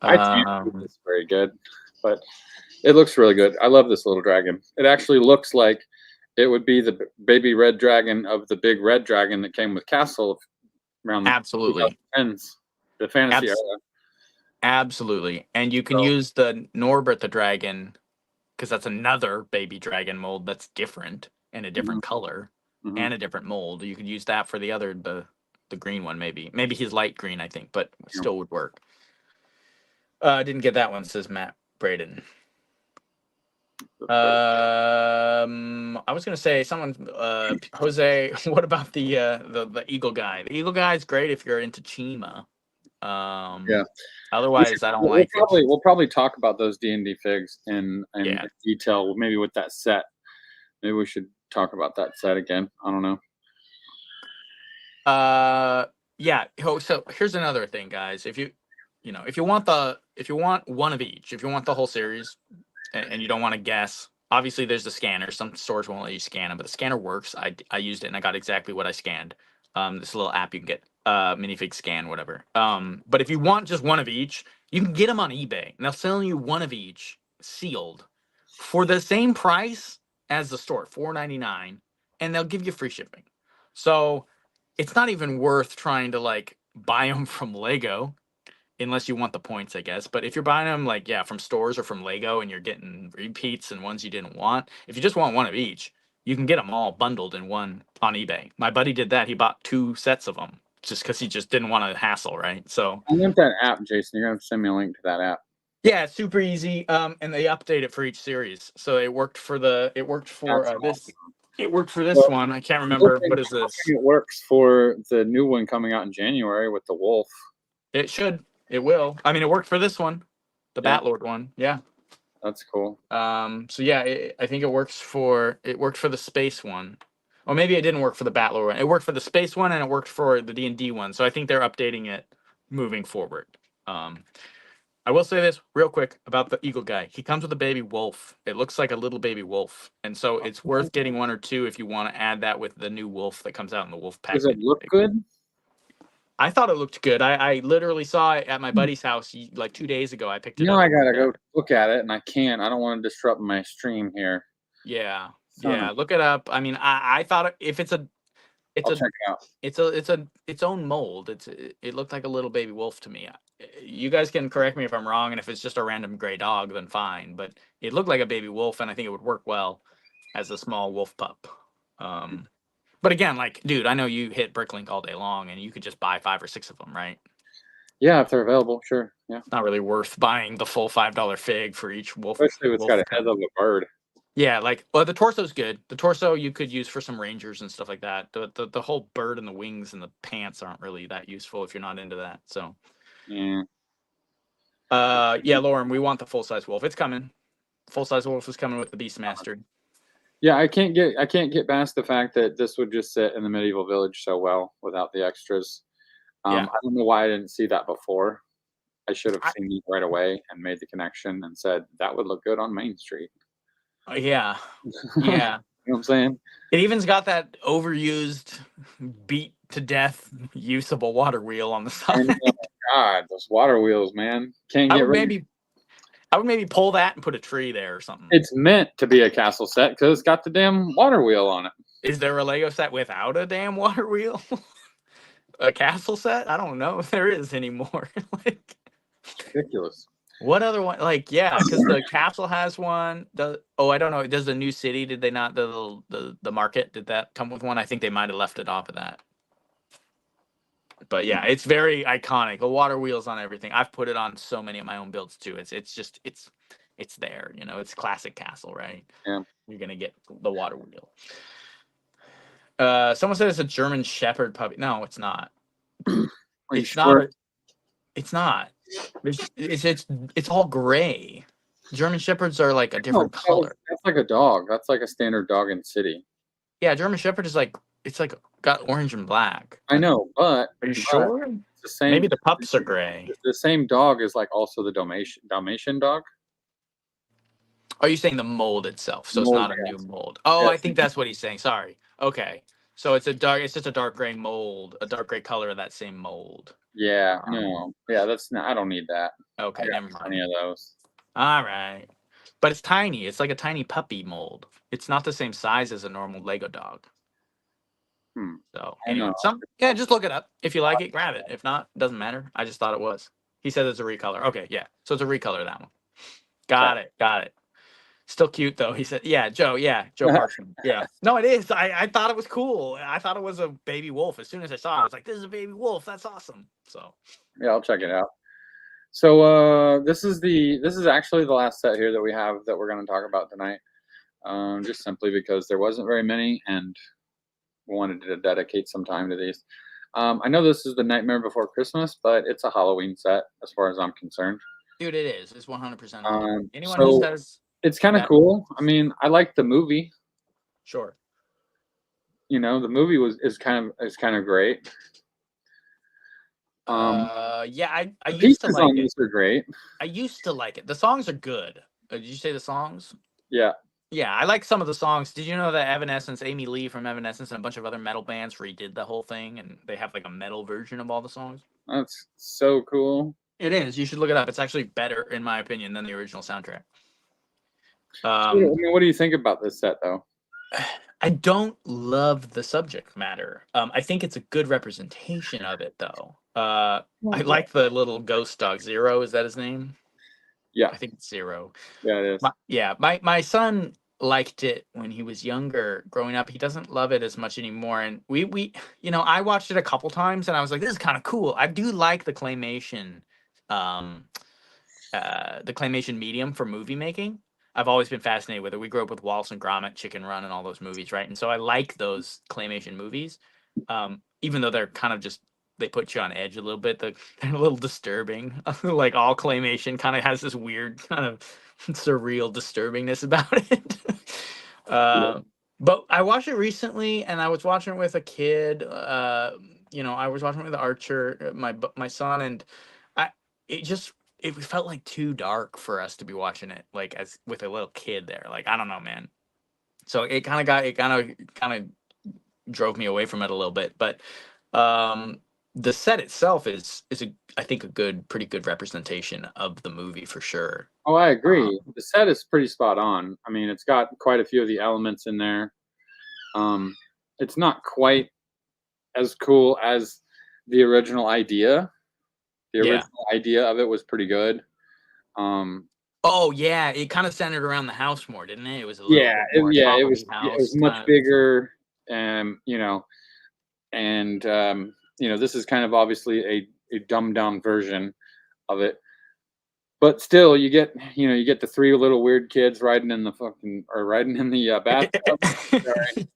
I think it's very good, but it looks really good. I love this little dragon. It actually looks like it would be the baby red dragon of the big red dragon that came with Castle around absolutely the fantasy era. Absolutely, and you can use the Norbert the dragon because that's another baby dragon mold that's different and a different color and a different mold. You could use that for the green one, maybe he's light green, I think, but still would work. Didn't get that one, says Matt Braden. I was gonna say someone, Jose. What about the eagle guy? The eagle guy is great if you're into Chima. Yeah. Otherwise, I don't We'll like it. probably talk about those D&D figs in Yeah. detail, maybe with that set. Maybe we should talk about that set again. I don't know. Yeah. So here's another thing, guys. If if you want one of each, if you want the whole series, and you don't want to guess, obviously there's the scanner. Some stores won't let you scan them, but the scanner works. I used it and I got exactly what I scanned. This little app you can get, minifig scan, whatever. But if you want just one of each, you can get them on eBay, and they'll sell you one of each sealed for the same price as the store, $4.99, and they'll give you free shipping. So it's not even worth trying to like buy them from Lego unless you want the points, I guess. But if you're buying them like, yeah, from stores or from Lego and you're getting repeats and ones you didn't want, if you just want one of each, you can get them all bundled in one on eBay. My buddy did that. He bought 2 sets of them just because he just didn't want to hassle, right? So I want that app, Jason. You're gonna have to send me a link to that app. yeah, it's super easy. And they update it for each series. So it worked for this. It worked for this one. I can't remember. What is this? It works for the new one coming out in January with the wolf. It should. It will. I mean, it worked for this one, the Yeah. Batlord one. Yeah. That's cool. So yeah, I think it worked for the space one, or maybe it didn't work for the Batlord one. It worked for the space one, and it worked for the D&D one. So I think they're updating it moving forward. I will say this real quick about the eagle guy. He comes with a baby wolf. It looks like a little baby wolf, and so it's worth getting 1 or 2 if you want to add that with the new wolf that comes out in the wolf pack. Does it look good? I thought it looked good. I literally saw it at my buddy's house like 2 days ago. I picked it up. I gotta go look at it, and I can't. I don't want to disrupt my stream here. Yeah, yeah. Look it up. I mean, I thought if it's a, I'll check it out. it's its own mold. It looked like a little baby wolf to me. You guys can correct me if I'm wrong, and if it's just a random gray dog, then fine. But it looked like a baby wolf, and I think it would work well as a small wolf pup. But again, like, dude, I know you hit Bricklink all day long, and you could just buy 5 or 6 of them, right? Yeah, if they're available, sure. Yeah. It's not really worth buying the full $5 fig for each wolf. Especially if it's got a head of a bird. Yeah, like, well, the torso's good. The torso you could use for some rangers and stuff like that. The whole bird and the wings and the pants aren't really that useful if you're not into that. So, yeah. Yeah, Lauren, we want the full size wolf. It's coming. Full size wolf is coming with the Beastmaster. Yeah, I can't get past the fact that this would just sit in the medieval village so well without the extras. Yeah. I don't know why I didn't see that before. I should have seen it right away and made the connection and said that would look good on Main Street. Yeah. Yeah. You know what I'm saying? It even's got that overused, beat to death, usable water wheel on the side. God, those water wheels, man. Can't get rid. I would maybe pull that and put a tree there or something. It's meant to be a castle set because it's got the damn water wheel on it. Is there a Lego set without a damn water wheel? A castle set? I don't know if there is anymore. Like, ridiculous. What other one? Like, yeah, because the castle has one. I don't know. Does the new city? Did they not? The market, did that come with one? I think they might have left it off of that. But yeah, it's very iconic. The water wheels on everything. I've put it on so many of my own builds too. It's there. You know, it's classic castle, right? Yeah. You're gonna get the water wheel. Someone said it's a German Shepherd puppy. No, it's not. It's not. It's not. It's all gray. German Shepherds are like a different color. That's like a dog. That's like a standard dog in city. Yeah, German Shepherd is like, it's like got orange and black. I know, but are you sure? It's the same. Maybe the pups are gray. The same dog is like also the Dalmatian dog. Are you saying the mold itself? So it's not a new mold. Oh, I think that's what he's saying. Sorry. Okay. So it's just a dark gray mold, a dark gray color of that same mold. Yeah. No. Yeah, that's not. I don't need that. Okay, never mind. Any of those. All right. But it's tiny. It's like a tiny puppy mold. It's not the same size as a normal Lego dog. So anyway, just look it up. If you like it, grab it. If not, doesn't matter. I just thought it was. He said it's a recolor. Okay, yeah. So it's a recolor of that one. Got it. Still cute though. He said, yeah, Joe Parchman. Yeah. No, it is. I thought it was cool. I thought it was a baby wolf. As soon as I saw it, I was like, this is a baby wolf. That's awesome. So yeah, I'll check it out. So this is actually the last set here that we have that we're going to talk about tonight. Just simply because there wasn't very many and we wanted to dedicate some time to these. I know this is the Nightmare Before Christmas, but it's a Halloween set as far as I'm concerned. Dude, it is. It's 100% Halloween. Anyone who So says it's kind of that, cool. I mean, I like the movie. sure. You know, the movie is kind of great. Um, Yeah, I the used to pieces like on it. this are great. I used to like it. The songs are good. Did you say the songs? Yeah, Yeah, I like some of the songs. Did you know that Evanescence, Amy Lee from Evanescence, and a bunch of other metal bands redid the whole thing, and they have like a metal version of all the songs? that's so cool. It is. You should look it up. It's actually better, in my opinion, than the original soundtrack. So, I Um, mean, what do you think about this set, though? I don't love the subject matter. I think it's a good representation of it, though. I Well, like the little ghost dog. Zero, is that his name? yeah, I think it's Zero. yeah, it is. My son liked it when he was younger growing up. He doesn't love it as much anymore, and we I watched it a couple times and I was like, this is kind of cool. I do like um the claymation medium for movie making. I've always been fascinated with it. We grew up with Wallace and Gromit, Chicken Run, and all those movies, right? And so I like those claymation movies, even though they're kind of just they put you on edge a little bit. They're a little disturbing. Like all claymation kind of has this weird kind of surreal disturbingness about it. Yeah. uh, but I watched it recently, and I was watching it with a kid. I was watching it with Archer, my son, and I it just it felt like too dark for us to be watching it like as with a little kid there. Like I don't know, man. So it kind of drove me away from it a little bit. But um, the set itself is I think a pretty good representation of the movie for sure. Oh, I Um, agree. The set is pretty spot on. I mean, it's got quite a few of the elements in there. Um, it's not quite as cool as the original idea. The yeah. original idea of it was pretty good. Um, Oh yeah, it kind of centered around the house more, didn't it? It was a little yeah, bit more it was comedy it was house much kind of. bigger, and this is kind of obviously a dumbed down version of it. But still, you get the three little weird kids riding in the bathtub. Sorry,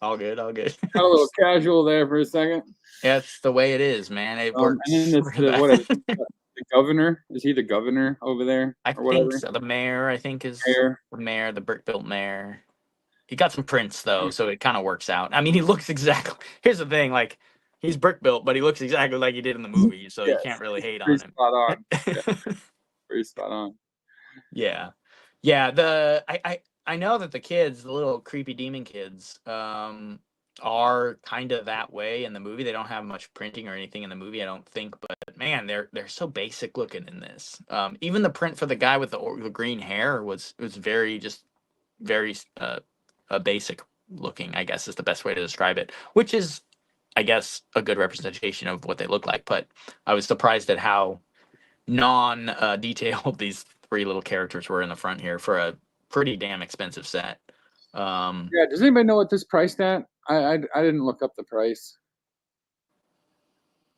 All good, all good. got a little casual there for a second. It's the way it is, man. It And then works this, for what is that. it, the governor? Is he the governor over there I or think whatever? so. The mayor, I think, is Mayor. the mayor, the brick built mayor. He got some prints though, so it kind of works out. I mean, he looks exactly. Here's the thing, like he's brick built, but he looks exactly like he did in the movie, so you can't Yes, really it's hate pretty on spot on. Yeah, him. pretty spot on. Yeah, yeah. I know that the kids, the little creepy demon kids, are kind of that way in the movie. They don't have much printing or anything in the movie, I don't think. But man, they're so basic looking in this. Even the print for the guy with the green hair was very just very basic looking. I guess is the best way to describe it. Which is, I guess, a good representation of what they look like. But I was surprised at how non detailed these three little characters were in the front here for a pretty damn expensive set. Um, Yeah. Does anybody know what this priced at? I didn't look up the price.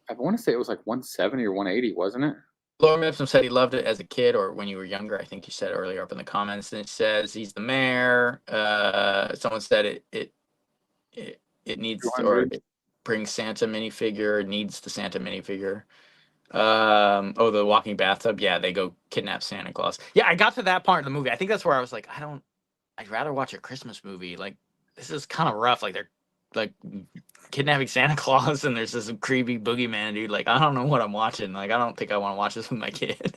I want to say it was like 170 or 180, wasn't it? Laura Mipsum said he loved it as a kid or when you were younger. I think you said earlier up in the comments. And it says he's the mayor. Someone said it needs or 200. it brings Santa minifigure. Needs the Santa minifigure. The walking bathtub. Yeah, they go kidnap Santa Claus. Yeah, I got to that part of the movie. I think that's where I was like, I'd rather watch a Christmas movie. Like this is kind of rough. Like they're like kidnapping Santa Claus and there's this creepy boogeyman dude. Like I don't know what I'm watching. Like I don't think I want to watch this with my kid.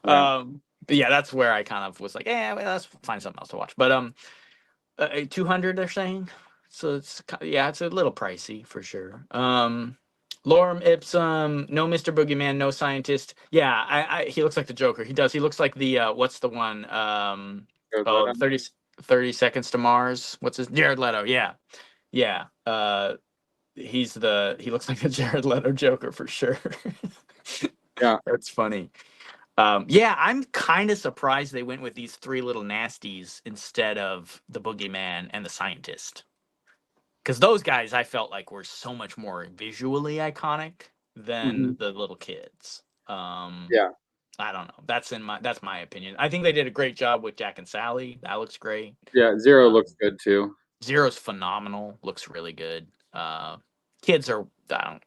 Yeah. But yeah, that's where I kind of was like, yeah, well, let's find something else to watch. But 200 they're saying. So it's a little pricey for sure. Lorem Ipsum, no Mr. Boogeyman, no scientist. Yeah, he looks like the Joker. He does. He looks like the what's the one? Jared Oh, Leto. 30 Seconds to Mars. What's his Jared Leto? Yeah. Yeah. He looks like a Jared Leto Joker for sure. Yeah. That's funny. Yeah, I'm kind of surprised they went with these three little nasties instead of the boogeyman and the scientist. Because those guys I felt like were so much more visually iconic than Hmm. the little kids. Yeah. I don't know. That's my opinion. I think they did a great job with Jack and Sally. That looks great. Yeah. Zero Uh, looks good too. Zero's phenomenal. Looks really good. Kids are I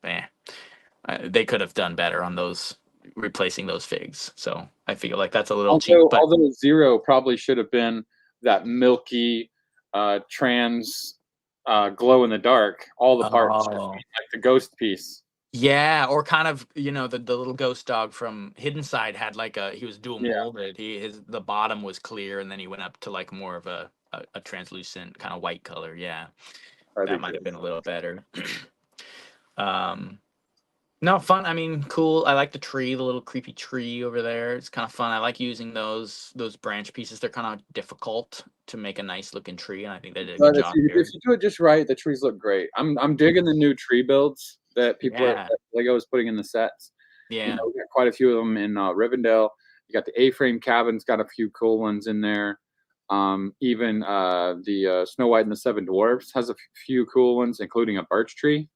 don't. They could have done better on those replacing those figs. So I feel like that's a little cheap. But Although Zero probably should have been that milky, trans, glow in the dark. All the parts, oh like the ghost piece. yeah, or kind of the little ghost dog from Hidden Side had like he was dual Yeah, molded. The bottom was clear and then he went up to like more of a translucent kind of white color. Yeah, I that think might so. have been a little better. um, No, fun. I mean, cool. I like the tree, the little creepy tree over there. It's kind of fun. I like using those branch pieces. They're kind of difficult to make a nice looking tree, and I think they did a good But if job you if here. you do it just right, the trees look great. I'm digging the new tree builds that Yeah, that Lego is putting in the sets. yeah, We got quite a few of them in Rivendell. You got the A-frame cabin's got a few cool ones in there. Even the Snow White and the Seven Dwarfs has a few cool ones, including a birch tree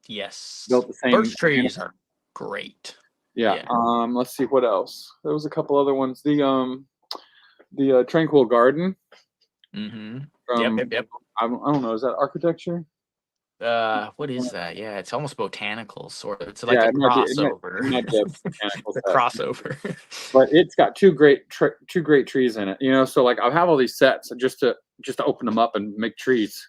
yes. built the same. Birch trees are great. Yeah. Yeah. Let's see what else. There was a couple other ones. The Tranquil Garden Mm-hmm. Yep, from yep, yep. I don't know. Is that architecture? What is that? Yeah, it's almost botanical, sort of. It's like Yeah, a it might be. crossover. It might be a botanical The set. crossover. But it's got two great trees in it. So like I'll have all these sets just to open them up and make trees.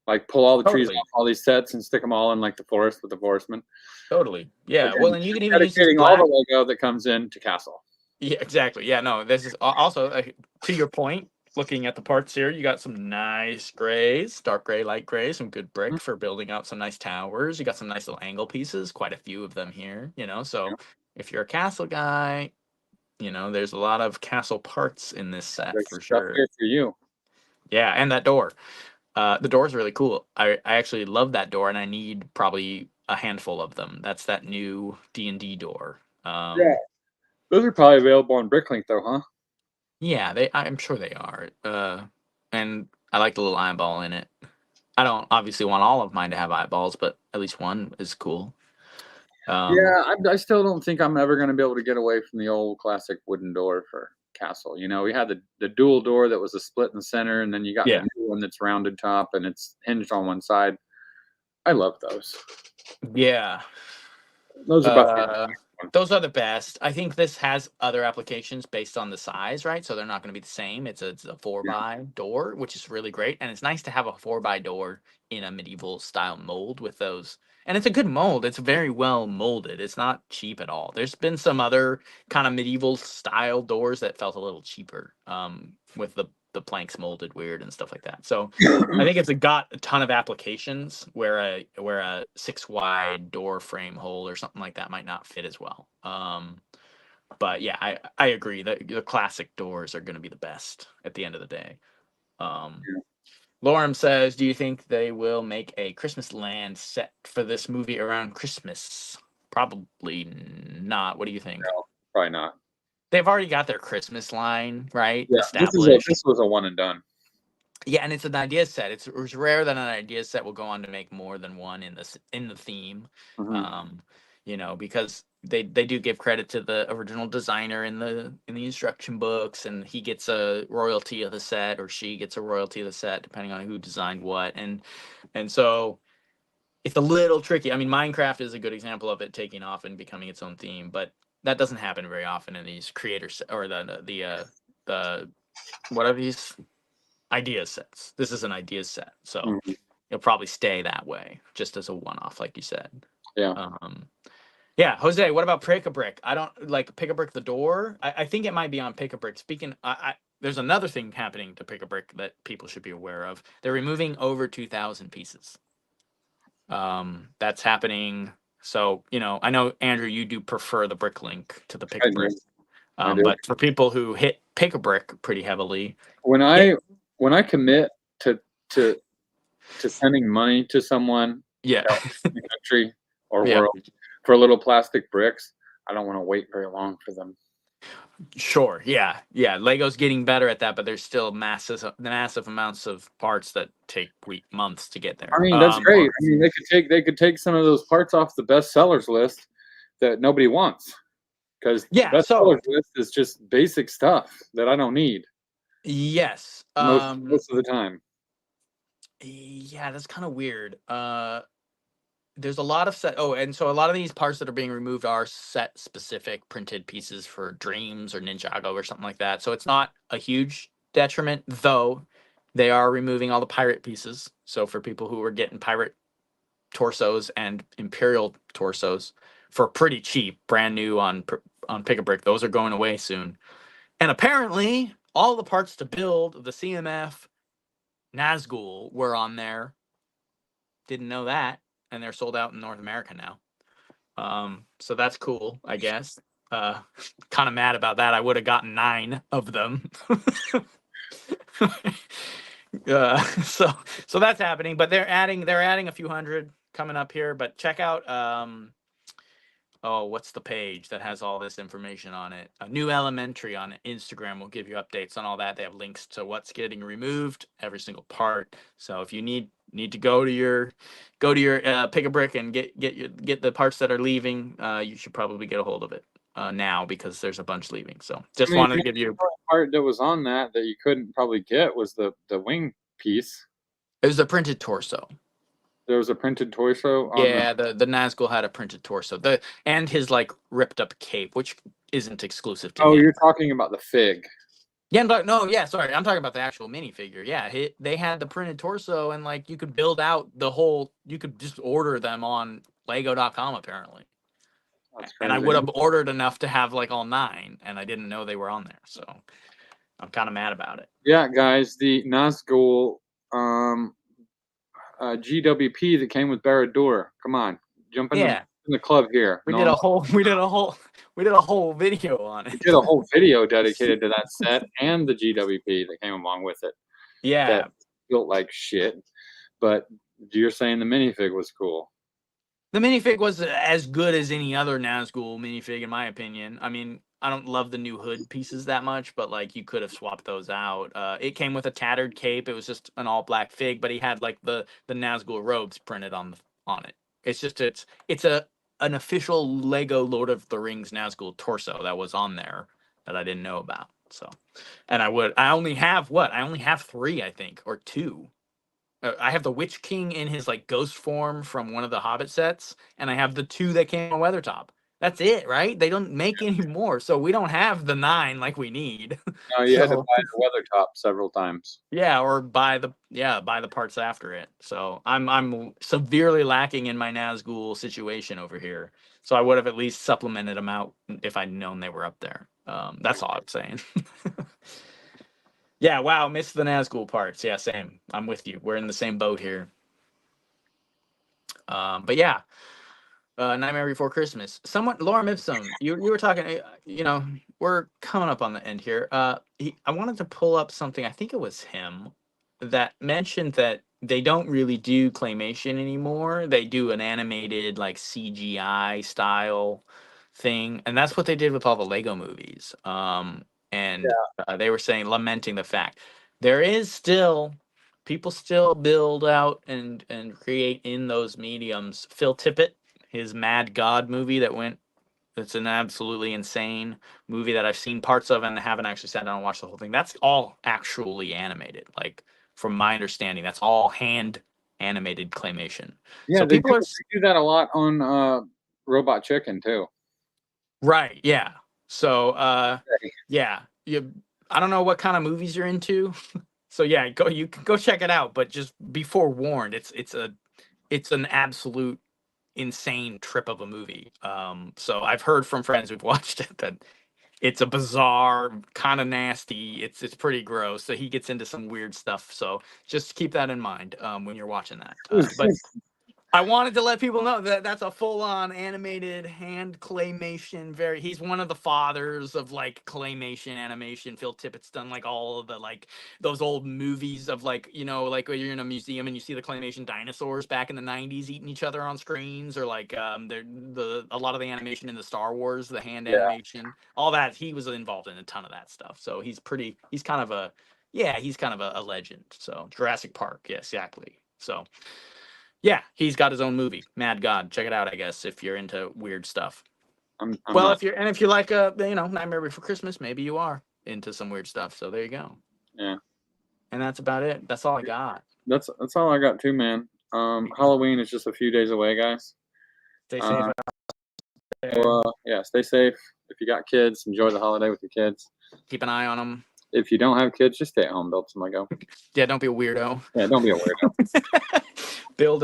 Like pull all the trees Totally, off all these sets and stick them all in like the forest with the forestman. totally. Yeah. Well, Again, and you can even use this dedicating all the black. Lego that comes into Castle. Yeah, exactly. Yeah, no, this is also to your point. Looking at the parts here, you got some nice grays, dark gray, light gray, some good Mhm. brick for building out some nice towers. You got some nice little angle pieces, quite a few of them here. Yeah, So if you're a castle guy, there's a lot of castle parts in this set there's for stuff sure. here for you. Yeah, and that door. The door's really cool. I actually love that door, and I need probably a handful of them. That's that new D&D door. Yeah, those are probably available on Bricklink though, huh? Yeah, I'm sure they are. And I like the little eyeball in it. I don't obviously want all of mine to have eyeballs, but at least one is cool. Yeah, I still don't think I'm ever going to be able to get away from the old classic wooden door for Castle. We had the dual door that was a split in the center, and then you got the Yeah, new one that's rounded top and it's hinged on one side. I love those. yeah. Those are about the Uh, only those are the best. I think this has other applications based on the size, right? So they're not going to be the same. It's a four Yeah, by door, which is really great, and it's nice to have a four by door in a medieval style mold with those. And it's a good mold. It's very well molded. It's not cheap at all. There's been some other kind of medieval style doors that felt a little cheaper, with the planks molded weird and stuff like that. So I think it's got a ton of applications where a 6 wide door frame hole or something like that might not fit as well. But yeah, I agree that the classic doors are going to be the best at the end of the day. Um, yeah. Lorem says, "Do you think they will make a Christmas land set for this movie around Christmas?" Probably not. What do you think? No, probably not. They've already got their Christmas line, right, Yeah, established. this was a one and done. Yeah, and it's an idea set. It's rare that an idea set will go on to make more than one in the theme, Hmm. um, because they do give credit to the original designer in the instruction books, and he gets a royalty of the set, or she gets a royalty of the set, depending on who designed what, and so it's a little tricky. I mean, Minecraft is a good example of it taking off and becoming its own theme, but that doesn't happen very often in these creators or the what are these idea sets. This is an idea set, so Hmm. it'll probably stay that way, just as a one-off, like you said. Yeah. Um, yeah, Jose, what about Pick a Brick? I don't like Pick a Brick the door. I think it might be on Pick a Brick. Speaking, there's another thing happening to Pick a Brick that people should be aware of. They're removing over 2,000 pieces. That's happening. So I know Andrew, you do prefer the Brick Link to the Pick I a Brick. do. I do. But for people who hit Pick a Brick pretty heavily, When yeah, I commit to to to sending money to someone yeah, else in the country or yeah. world for little plastic bricks, I don't want to wait very long for them. Sure. Yeah. Yeah. Lego's getting better at that, but there's still massive amounts of parts that take months to get I there. mean, that's great. Or I mean, they could take some of those parts off the best sellers list that nobody wants because the yeah. best So sellers list is just basic stuff that I don't need yes. most of the time. Yeah, that's kind of weird. There's a lot of set. Oh, and so a lot of these parts that are being removed are set specific printed pieces for Dreams or Ninjago or something like that. So it's not a huge detriment, though. They are removing all the pirate pieces. So for people who were getting pirate torsos and Imperial torsos for pretty cheap, brand new on Pick a Brick, those are going away soon. And apparently, all the parts to build the CMF Nazgul were on there. Didn't know that, and they're sold out in North America now. So that's cool, I guess. Uh, kind of mad about that. I would have gotten 9 of them. So that's happening, but they're adding a few hundred coming up here. But check out oh, what's the page that has all this information on it? A New Elementary on Instagram will give you updates on all that. They have links to what's getting removed, every single part. So if you need to go to your Pick a Brick and get the parts that are leaving, you should probably get a hold of it now, because there's a bunch leaving. So just wanted to give you. The part that was on that you couldn't probably get was the wing piece. It was a printed torso. There was a printed torso on Yeah, the Nazgul had a printed torso. And his like ripped up cape, which isn't exclusive to him. You're talking about the fig. Yeah, but no, yeah, sorry, I'm talking about the actual minifigure. Yeah, they had the printed torso, and like you could build out the whole. You could just order them on Lego.com apparently. That's crazy. And I would have ordered enough to have like all 9, and I didn't know they were on there, so I'm kind of mad about it. Yeah, guys, the Nazgul GWP that came with Barad-dûr. Come on, jump in the club here. We did a whole video on it. We did a whole video dedicated to that set and the GWP that came along with it. Yeah, that built like shit. But you're saying the minifig was cool. The minifig was as good as any other Nazgul minifig, in my opinion. I mean, I don't love the new hood pieces that much, but like you could have swapped those out. It came with a tattered cape. It was just an all black fig, but he had like the Nazgul robes printed on it. It's just it's an official Lego Lord of the Rings Nazgul torso that was on there that I didn't know about. So, and I only have 3, I think, or 2. I have the Witch King in his like ghost form from one of the Hobbit sets, and I have the 2 that came on Weathertop. That's it, right? They don't make any more, so we don't have the 9 like we need. No, you had to buy the Weathertop several times. Yeah, or buy the parts after it. So I'm severely lacking in my Nazgul situation over here. So I would have at least supplemented them out if I'd known they were up there. That's all I'm saying. Yeah, wow, missed the Nazgul parts. Yeah, same. I'm with you. We're in the same boat here. But yeah, Nightmare Before Christmas. Lorem Ipsum. You were talking. We're coming up on the end here. I wanted to pull up something. I think it was him that mentioned that they don't really do claymation anymore. They do an animated like CGI style thing, and that's what they did with all the Lego movies. They were lamenting the fact there is still people still build out and create in those mediums. Phil Tippett, his Mad God movie that's an absolutely insane movie that I've seen parts of and haven't actually sat down and watched the whole thing. That's all actually animated. Like from my understanding, that's all hand animated claymation. Yeah, so they do that a lot on Robot Chicken too. Right. Yeah. So yeah. I don't know what kind of movies you're into. So yeah, you can go check it out, but just be forewarned, it's an absolute insane trip of a movie. So I've heard from friends who've watched it that it's a bizarre, kind of nasty. It's pretty gross. So he gets into some weird stuff. So just keep that in mind when you're watching that. But I wanted to let people know that that's a full-on animated hand claymation. He's one of the fathers of like claymation animation. Phil Tippett's done like all of the like those old movies of like like when you're in a museum and you see the claymation dinosaurs back in the 90s eating each other on screens, or like a lot of the animation in the Star Wars, the hand animation, all that. He was involved in a ton of that stuff. So he's kind of a legend. So Jurassic Park, yeah, exactly. So. Yeah, he's got his own movie, Mad God. Check it out, I guess, if you're into weird stuff. If you like Nightmare Before Christmas, maybe you are into some weird stuff. So there you go. Yeah. And that's about it. That's all I got. That's all I got too, man. Halloween is just a few days away, guys. Stay safe Uh, out there. so, yeah, stay safe. If you got kids, enjoy the holiday with your kids. Keep an eye on them. If you don't have kids, just stay at home, build some Lego. Yeah, don't be a weirdo. Yeah, don't be a weirdo. build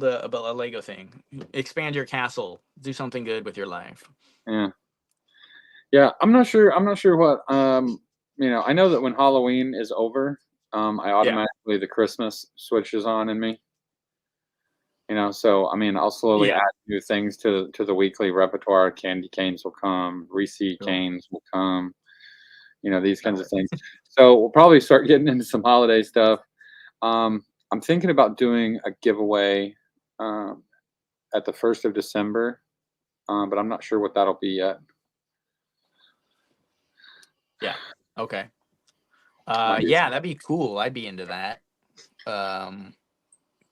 a Lego thing. Expand your castle. Do something good with your life. Yeah. Yeah, I'm not sure what, I know that when Halloween is over, I Yeah. automatically the Christmas switches on in me. So, I mean, I'll slowly Yeah. add new things to the weekly repertoire. Candy canes will come, Reese Cool. canes will come, these kinds of things. So, we'll probably start getting into some holiday stuff. I'm thinking about doing a giveaway, um, at the 1st of December, but I'm not sure what that'll be yet. Yeah. Okay. Might be Yeah, that'd be cool. I'd be into that.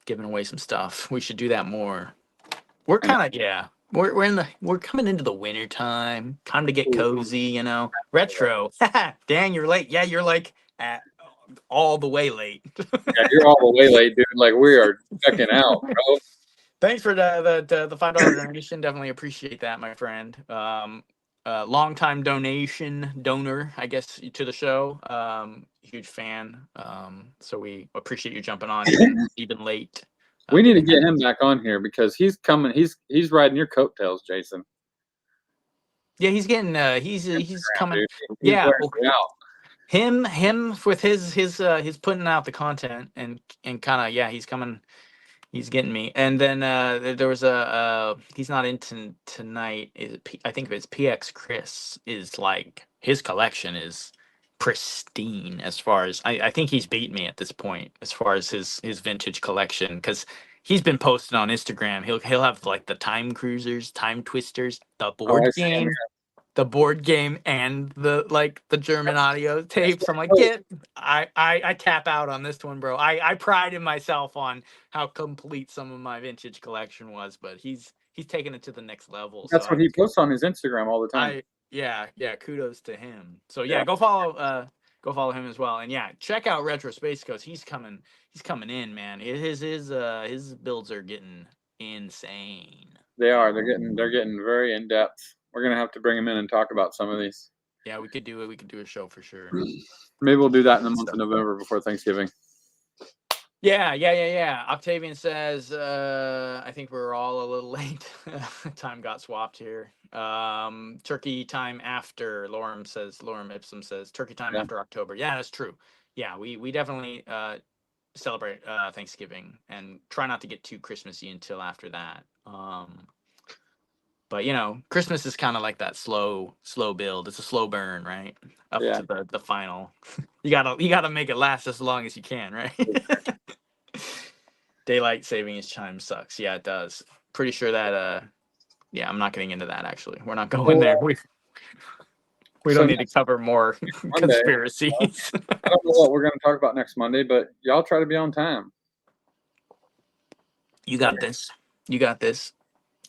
Giving away some stuff. We should do that more. We're I know. kind of yeah. We're coming into the winter time. Time to get cozy, Retro. Dang, you're late. Yeah, you're like all the way late. Yeah, you're all the way late, dude. Like, we are checking out, bro. Thanks for the $5 donation. Definitely appreciate that, my friend. Long time donor, I guess, to the show. Huge fan. So we appreciate you jumping on even late. We need to Giving get that. him back on here because he's coming. He's riding your coattails, Jason. Yeah, he's getting he's coming. Dude. He's Yeah, wearing you out. him with his putting out the content and kind of he's coming. He's getting me. And then there was a he's not in tonight. I think it's PX Chris is like his collection is pristine as far as I think he's beat me at this point as far as his vintage collection because he's been posting on Instagram. He'll have like the time cruisers, time twisters, the Oh, I board see him. game, and the German audio tapes. I'm like, Oh, I tap out on this one, bro. I prided myself on how complete some of my vintage collection was, but he's taking it to the next level. So that's what he posts on his Instagram all the time. yeah, kudos to him. So Yeah. go follow him as well. And yeah, check out Retro Space Coast. He's coming in, man. His builds are getting insane. They are. They're getting very in depth. We're gonna have to bring him in and talk about some of these. Yeah, we could do it. We could do a show for sure. Maybe we'll do that in the month of November before Thanksgiving. Yeah. Octavian says, I think we're all a little late. Time got swapped here. Turkey time after, Lorem Ipsum says, turkey time after October. Yeah, that's true. Yeah, we definitely celebrate Thanksgiving and try not to get too Christmassy until after that. But Christmas is kind of like that slow build. It's a slow burn, right? Up to the final. You gotta make it last as long as you can, right? Daylight saving time sucks. Yeah, it does. Pretty sure that I'm not getting into that actually. We're not going there. We don't need to cover more conspiracies. I don't know what we're going to talk about next Monday, but y'all try to be on time. You got this.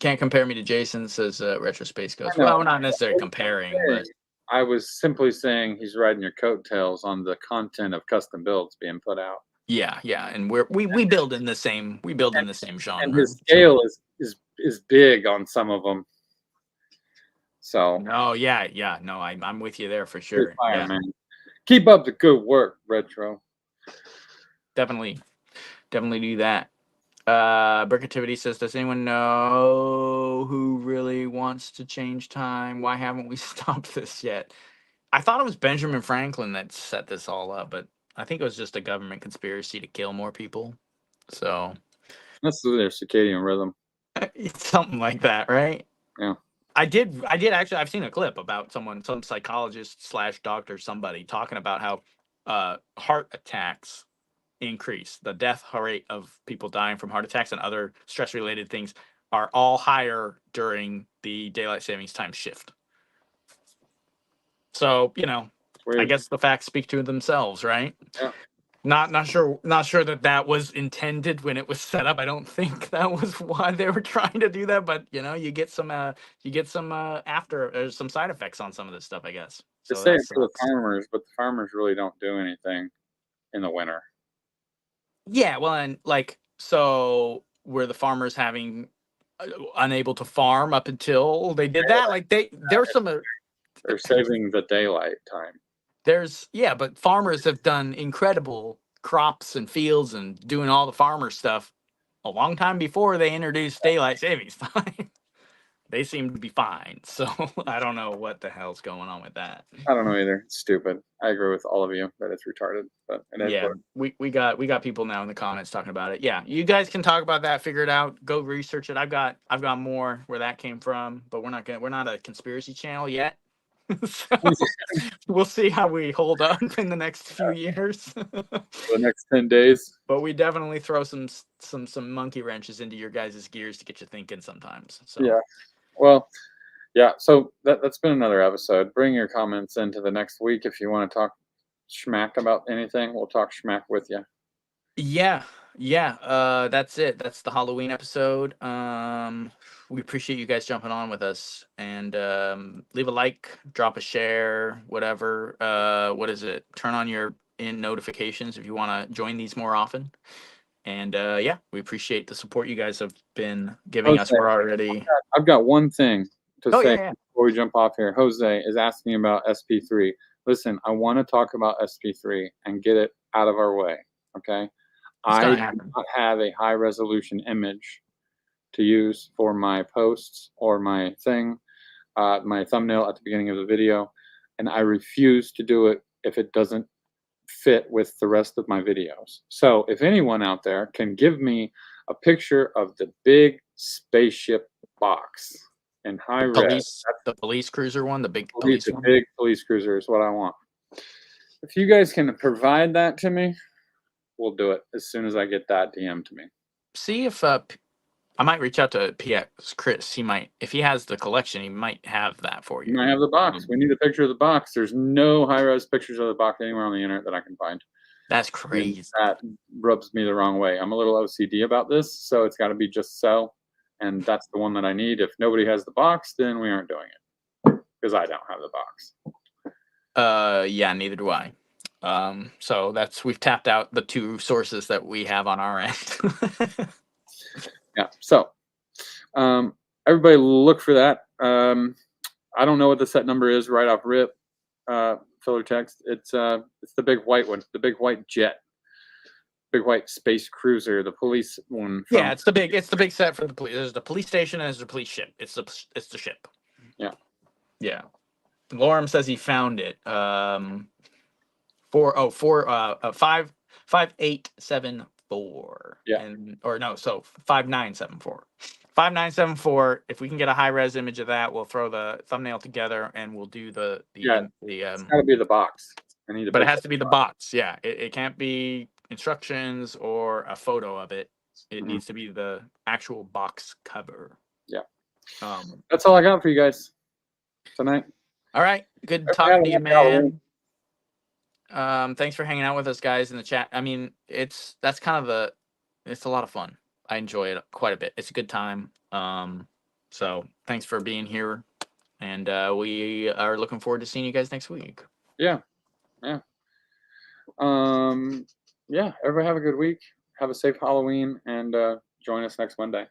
Can't compare me to Jason, says Retro Space Ghost. Well, we're not necessarily comparing, but I was simply saying he's riding your coattails on the content of custom builds being put out. Yeah, and we build in the same genre. And his scale is big on some of them. So no, no, I'm with you there for sure. Fire, man. Keep up the good work, Retro. Definitely do that. Bricativity says, does anyone know who really wants to change time? Why haven't we stopped this yet? I thought it was Benjamin Franklin that set this all up, but I think it was just a government conspiracy to kill more people. So that's their circadian rhythm. Something like that, right? Yeah. I did actually. I've seen a clip about some psychologist / doctor, somebody talking about how heart attacks increase. The death rate of people dying from heart attacks and other stress related things are all higher during the daylight savings time shift. So, I guess the facts speak to themselves, right? Yeah. Not sure that was intended when it was set up. I don't think that was why they were trying to do that, but you get some after some side effects on some of this stuff, I guess. So say it for the farmers, but the farmers really don't do anything in the winter. Yeah, well, and like, so were the farmers having unable to farm up until they did that? Like, there's some They're saving the daylight time. there's yeah, but farmers have done incredible crops and fields and doing all the farmer stuff a long time before they introduced daylight savings time. They seem to be fine, so I don't know what the hell's going on with that. I don't know either. It's stupid. I agree with all of you that it's retarded, but it is Yeah, what. we got people now in the comments talking about it. Yeah, you guys can talk about that, figure it out, go research it. I've got more where that came from, but we're not a conspiracy channel yet. So we'll see how we hold up in the next few years. For the next 10 days. But we definitely throw some monkey wrenches into your guys' gears to get you thinking sometimes. So Yeah. Well, yeah. So that's been another episode. Bring your comments into the next week if you want to talk schmack about anything. We'll talk schmack with you. yeah, yeah. That's it. That's the Halloween episode. We appreciate you guys jumping on with us, and leave a like, drop a share, whatever. What is it? Turn on your notifications if you want to join these more often. And yeah, we appreciate the support you guys have been giving us. Jose, We're already. I've got one thing to Oh say yeah, yeah. before we jump off here. Jose is asking about SP3. Listen, I want to talk about SP3 and get it out of our way. Okay. It's I gonna do happen. not have a high resolution image to use for my posts or my thing, my thumbnail at the beginning of the video, and I refuse to do it if it doesn't fit with the rest of my videos. So if anyone out there can give me a picture of the big spaceship box in high res, The police cruiser one, the big the police one. big police cruiser is what I want. If you guys can provide that to me, we'll do it as soon as I get that DM to me. See if I might reach out to PX Chris. He might, if he has the collection, he might have that for You you. might have the box. We need a picture of the box. There's no high res pictures of the box anywhere on the internet that I can find. That's And crazy. that rubs me the wrong way. I'm a little OCD about this, so it's got to be just so. And that's the one that I need. If nobody has the box, then we aren't doing it because I don't have the box. Yeah, neither do I. So we've tapped out the two sources that we have on our end. Yeah. So everybody look for that. I don't know what the set number is right off rip. Filler text. It's the big white one, the big white jet, big white space cruiser, the police one. Yeah, it's the big set for the police. There's the police station and there's the police ship. It's the ship. Yeah. Yeah. Lorem says he found it. 5874. Yeah. Or no, so 5974. 5974. If we can get a high res image of that, we'll throw the thumbnail together and we'll do the It's got to be the box. I need a. but it has to be the box. Yeah, it can't be instructions or a photo of it. It needs to be the actual box cover. Yeah. That's all I got for you guys tonight. All right. Good talking to you, man. Thanks for hanging out with us, guys, in the chat. I mean, it's a lot of fun. I enjoy it quite a bit. It's a good time. So thanks for being here, and we are looking forward to seeing you guys next week. Yeah. Everybody have a good week. Have a safe Halloween, and join us next Monday.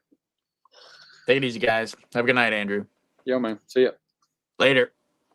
Take it easy, guys. Have a good night, Andrew. Yo, man. See ya. Later.